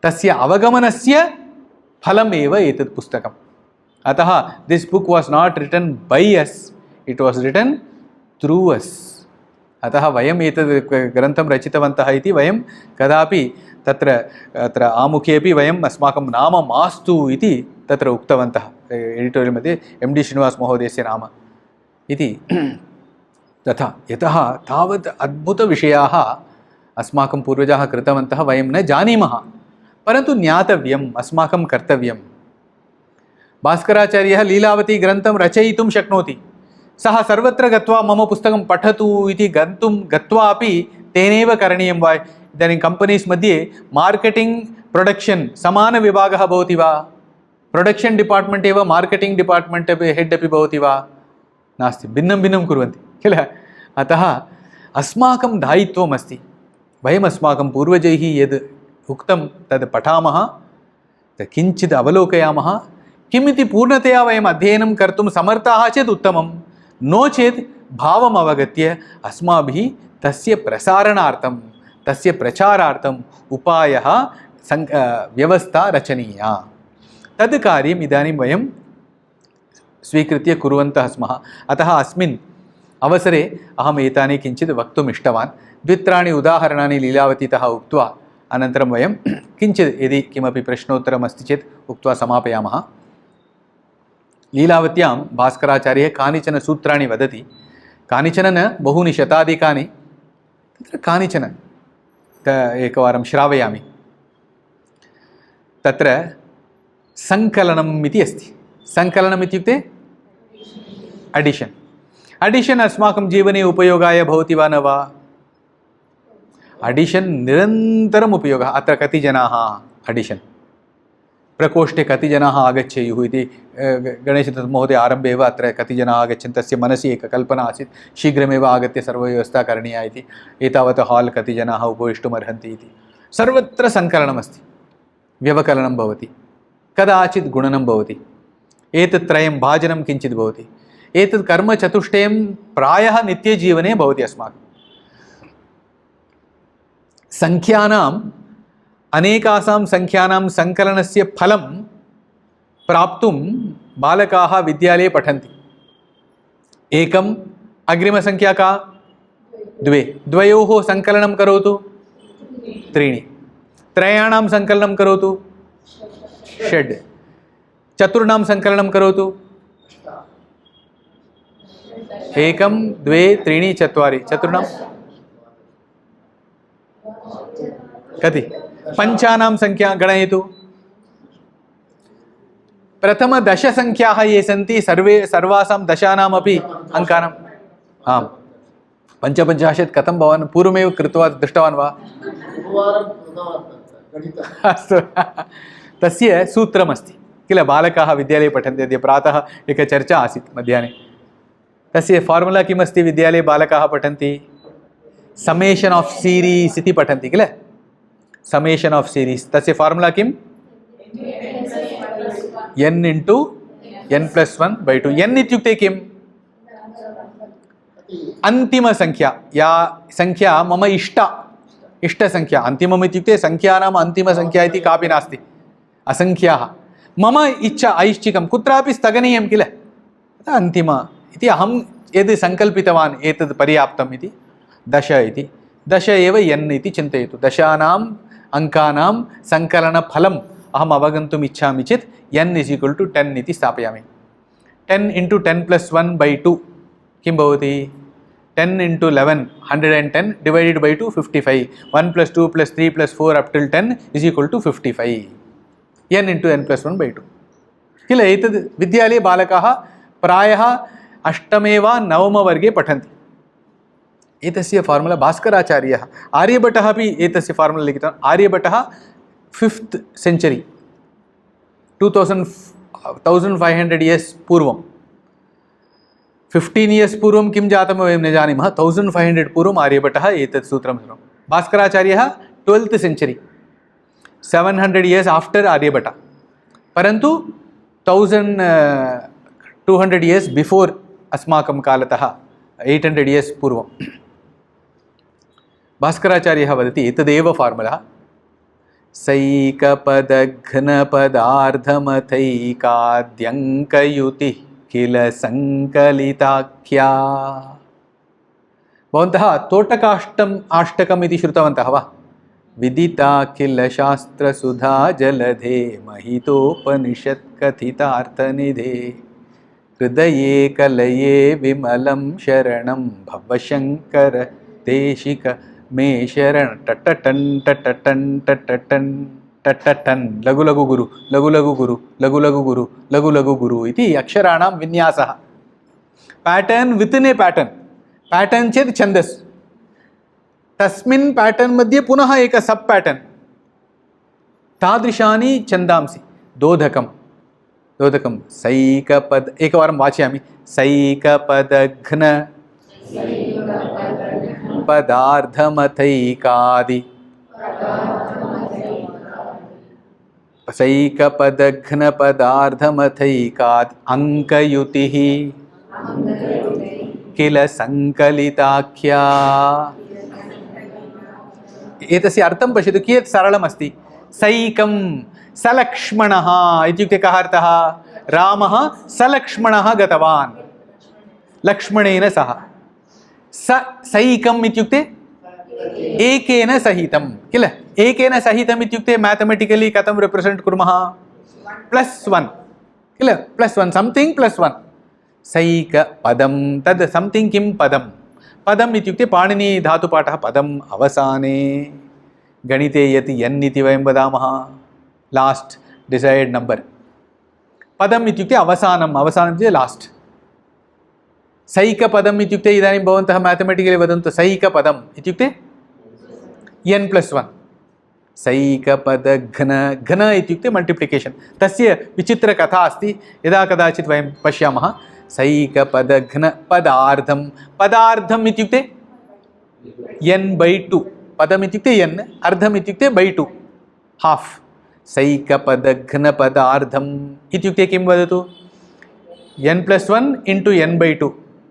तस्य अवगमनस्य फलम् एव एतत् पुस्तकम्। अतः this book was not written by us, it was written through अस्। अतः वयम् एतद् ग्रन्थं रचितवन्तः इति वयं कदापि तत्र आमुखे अपि वयम् अस्माकं नाम मास्तु इति तत्र उक्तवन्तः एडिटोरियल् मध्ये, MD श्रीनिवास् महोदयस्य नाम इति। तथा यतः तावत् अद्भुतविषयाः अस्माकं पूर्वजाः कृतवन्तः वयं न जानीमः, परन्तु ज्ञातव्यम्, अस्माकं कर्तव्यं। भास्कराचार्यः लीलावती ग्रन्थं रचयितुं शक्नोति, सः सर्वत्र गत्वा मम पुस्तकं पठतु इति गत्वा अपि तेनैव करणीयं वा? इदानीं कम्पनीस् मध्ये मार्केटिङ्ग् प्रोडक्षन् समानविभागः भवति वा? प्रोडक्षन् डिपार्ट्मेण्ट् एव मार्केटिङ्ग् डिपार्ट्मेण्ट् अपि हेड् अपि भवति वा? नास्ति, भिन्नं भिन्नं कुर्वन्ति किल। अतः अस्माकं दायित्वम् अस्ति, वयम् अस्माकं पूर्वजैः यद् उक्तं तद् पठामः, किञ्चित् अवलोकयामः, किमिति पूर्णतया वयम् अध्ययनं कर्तुं समर्थाः चेत् उत्तमं, नो चेत् भावम् अवगत्य अस्माभिः तस्य प्रसारणार्थं, तस्य प्रचारार्थम् उपायः व्यवस्था रचनीया। तद् कार्यम् इदानीं वयं स्वीकृत्य कुर्वन्तः स्मः। अतः अस्मिन् अवसरे अहम् एतानि किञ्चित् वक्तुम् इष्टवान्। द्वित्राणि उदाहरणानि लीलावतीतः उक्त्वा अनन्तरं वयं किञ्चित् यदि किमपि प्रश्नोत्तरम् अस्ति चेत् उक्त्वा समापयामः। लीलावत्यां भास्कराचार्यः कानिचन सूत्राणि वदति, कानिचन न, बहूनि शताधिकानि, तत्र कानिचन एकवारं श्रावयामि। तत्र सङ्कलनम् इति अस्ति। सङ्कलनम् इत्युक्ते अडिशन्। अडिशन् अस्माकं जीवने उपयोगाय भवति वा न वा? अडिशन् निरन्तरम् उपयोगः। अत्र कति जनाः अडिशन् प्रकोष्ठे कति जनाः आगच्छेयुः इति गणेशदत्तमहोदय आरम्भे एव अत्र कति जनाः आगच्छन् तस्य मनसि एका कल्पना आसीत्, शीघ्रमेव आगत्य सर्वव्यवस्था करणीया इति, एतावत् हाल् कति जनाः उपवेष्टुम् अर्हन्ति इति। सर्वत्र सङ्कलनमस्ति, व्यवकलनं भवति, कदाचित् गुणनं भवति, एतत् त्रयं भाजनं किञ्चित् भवति। एतत् कर्मचतुष्टयं प्रायः नित्यजीवने भवति अस्माकं। संख्यानाम् अनेकासां संख्यानां सङ्कलनस्य फलं प्राप्तुं बालकाः विद्यालये पठन्ति। एकम्, अग्रिमसङ्ख्या का? 2, द्वयोः सङ्कलनं करोतु 3, त्रयाणां सङ्कलनं करोतु 6, चतुर्णां सङ्कलनं करोतु 1, 2, 3, 4, चतुर्णां कति? पञ्चानां संख्या गणयतु। प्रथमदशसङ्ख्याः ये सन्ति सर्वासां दशानामपि अङ्कानाम्, आम्, 55 कथं भवान् पूर्वमेव कृत्वा दृष्टवान् वा? अस्तु, तस्य सूत्रमस्ति किल। बालकाः विद्यालये पठन्ति, अद्य प्रातः एका चर्चा आसीत् मध्याह्ने। तस्य फार्मुला किमस्ति? विद्यालये बालकाः पठन्ति समेशन् आफ् सीरीस् इति पठन्ति किल। समेशन् आफ् सीरीस्, तस्य फार्मुला किम्? n into n+1/2। n इत्युक्ते किम्? अन्तिमसङ्ख्या। या संख्या मम इष्टसङ्ख्या, अन्तिमम् इत्युक्ते सङ्ख्यानाम् अन्तिमसङ्ख्या इति कापि नास्ति, असङ्ख्याः। मम इच्छा, ऐच्छिकं कुत्रापि स्थगनीयं किल, अन्तिम इति अहं यद् सङ्कल्पितवान् एतद् पर्याप्तम् इति 10 इति, 10 एव n इति चिन्तयतु। दशानाम् अङ्कानां सङ्कलनफलम् अहम् अवगन्तुम् इच्छामि चेत् n = 10 इति स्थापयामि। 10 × 10+1/2 किं भवति? 10 × 11 110 divided by 2 55, 1 + 2 + 3 + 4 up till 10 = 55, n × n+1/2 किल। एतद् विद्यालये बालकाः प्रायः 8मे वा 9म वर्गे पठन्ति। एतस्य फार्मुला भास्कराचार्यः, आर्यभट्टः अपि एतस्य फार्मुला लिखितवान्। आर्यभट्टः 5th century 1500 years पूर्वं, 15 years पूर्वं किं जातं वयं न जानीमः, 1500 पूर्वम् आर्यभट्टः एतत् सूत्रं कृतवान्। भास्कराचार्यः 12th century 700 years after Aryabhata, परन्तु 1200 years बिफोर् अस्माकं कालतः 800 years पूर्वं। भास्कराचार्यः वदति एतदेव फार्मुला, सैकपदघ्नपदार्धमथैकाद्यङ्कयुतिः किल सङ्कलिताख्या। भवन्तः तोटकाष्टकम् इति श्रुतवन्तः वा? विदिता किल शास्त्रसुधा जलधे महितोपनिषत्कथितार्थनिधे, हृदये कलये विमलं शरणं भवशङ्कर देशिक मे शरण टटटन टटटन टटटन टटटन लघु लघु गुरु लघु लघु गुरु लघु लघु गुरु लघु लघु गुरु इति अक्षराणां विन्यासः पैटर्न वितिन् ए पैटर्न चेत् छन्दस् तस्मिन् पैटर्न मध्ये पुनः एक सब पैटर्न तादृशानि छन्दांसि दोधकं सैकपद एकवारं वाचयामि सैकपदघ्न पदार्धमथैकादि सैकपदघ्न पदार्धमथैकादि अंकयुतिः किल संकलिताख्या एतस्य अर्थं पश्यतु कियत् सरलमस्ति सैकं सलक्ष्मणः इत्युक्ते कः अर्थः रामः सलक्ष्मणः गतवान् लक्ष्मणेन सह सैकम् इत्युक्ते एकेन सहितं किल एकेन सहितम् इत्युक्ते मैथमेटिकली कथं रिप्रेजेंट कुर्मः +1 किल +1 समथिंग +1 सैक पदं तद् समथिंग किं पदम् इत्युक्ते पाणिनी धातुपाठः पदम् अवसाने गणिते यत् n इति वयं वदामः लास्ट डिसाइड नंबर पदम् इत्युक्ते अवसानम् इत्युक्ते लास्ट सैकपदम् इत्युक्ते इदानीं भवन्तः मैथमेटिकली वदन्तु सैकपदम् इत्युक्ते n+1 सैकपदघ्न घ्न इत्युक्ते मल्टिप्लिकेशन् तस्य विचित्रकथा अस्ति यदा कदाचित् वयं पश्यामः सैकपदघ्न पदार्धम् इत्युक्ते n/2 पदम् इत्युक्ते n अर्धम् इत्युक्ते /2 हाफ सैकपदघ्न पदार्धम् इत्युक्ते किं वदतु n+1 इंटू n/2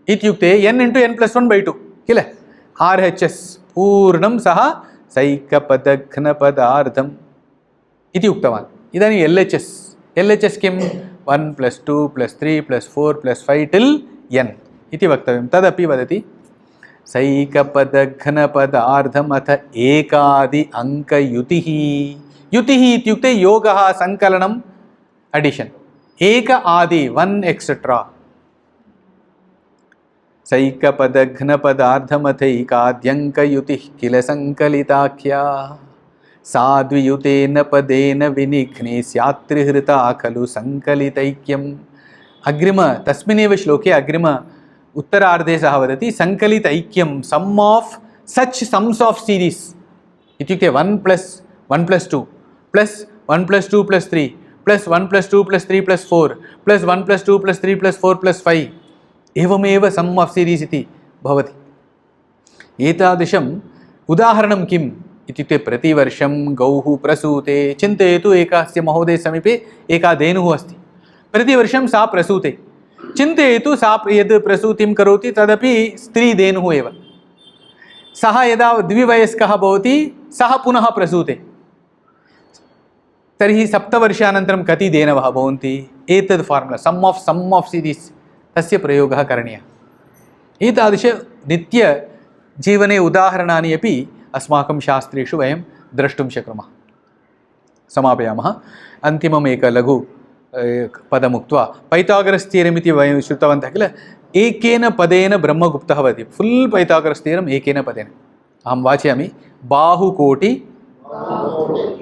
इत्युक्ते n इंटू n+1/2 किल RHS पूर्णं सः सैकपदघ्न पदार्धम् इति उक्तवान् इदानीं LHS किं 1+2+3+4+5 टिल् n इति वक्तव्यं तदपि वदति सैकपदघ्न पदार्धम् अथ एकादि अंकयुतिः युतिः इत्युक्ते योगः संकलनम् एडिशन एक आदि 1 एक्सेट्रा सैकपदघ्न पदार्धमथैकाद्यङ्कयुतिः किल संकलिताख्या साद्वियुतेन पदेन विनिघ्ने स्यात्त्रिहृता खलु संकलितैक्यम् अग्रिम तस्मिन्नेव श्लोके अग्रिम उत्तरार्धे सः वदति संकलितैक्यं sum of such sums of series इत्युक्ते 1+1+2 +1+2+3 +1+2+3+4 +1+2+3+4+5 एवमेव सम् आफ् सीरीस् इति भवति एतादृशम् उदाहरणं किम् इत्युक्ते प्रतिवर्षं गौः प्रसूते चिन्तयतु एकस्य महोदयस्य समीपे एका धेनुः अस्ति प्रतिवर्षं सा प्रसूते चिन्तयतु सा यद् प्रसूतिं करोति तदपि स्त्रीधेनुः एव सः यदा द्विवयस्कः भवति सः पुनः प्रसूते तर्हि 7 वर्षानन्तरं कति धेनवः भवन्ति एतद् फार्मुला सम् आफ् सीरीस् तस्य प्रयोगः करणीयः एतादृश नित्यजीवने उदाहरणानि अपि अस्माकं शास्त्रेषु वयं द्रष्टुं शक्नुमः समापयामः अन्तिमम् एक लघु पदमुक्त्वा पैथागरस् थियरम् इति वयं श्रुतवन्तः किल एकेन पदेन ब्रह्मगुप्तः वदति फुल् पैथागरस् थियरम् एकेन पदेन अहं वाचयामि बाहुकोटि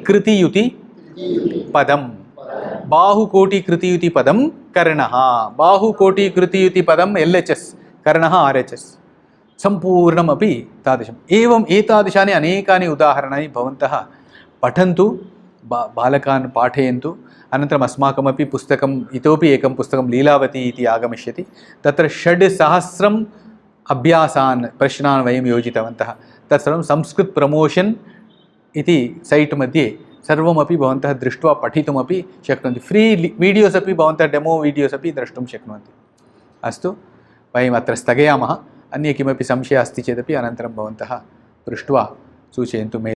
कृतियुति पदं बाहुकोटि कृतियुति पदं कर्णः बाहुकोटि कृतियुति पदं LHS कर्णः RHS सम्पूर्णमपि तादृशम् एवम् एतादृशानि अनेकानि उदाहरणानि भवन्तः पठन्तु बालकान् पाठयन्तु अनन्तरम् अस्माकमपि पुस्तकम् इतोपि एकं पुस्तकं लीलावती इति आगमिष्यति तत्र 6,000 अभ्यासान् प्रश्नान् वयं योजितवन्तः तत्सर्वं संस्कृत प्रमोशन् इति सैट् मध्ये सर्वमपि भवन्तः दृष्ट्वा पठितुमपि शक्नुवन्ति फ्री वीडियोस् अपि भवन्तः डेमो वीडियोस् अपि द्रष्टुं शक्नुवन्ति अस्तु वयम् अत्र स्थगयामः अन्ये किमपि संशयः अस्ति चेदपि अनन्तरं भवन्तः पृष्ट्वा सूचयन्तु मे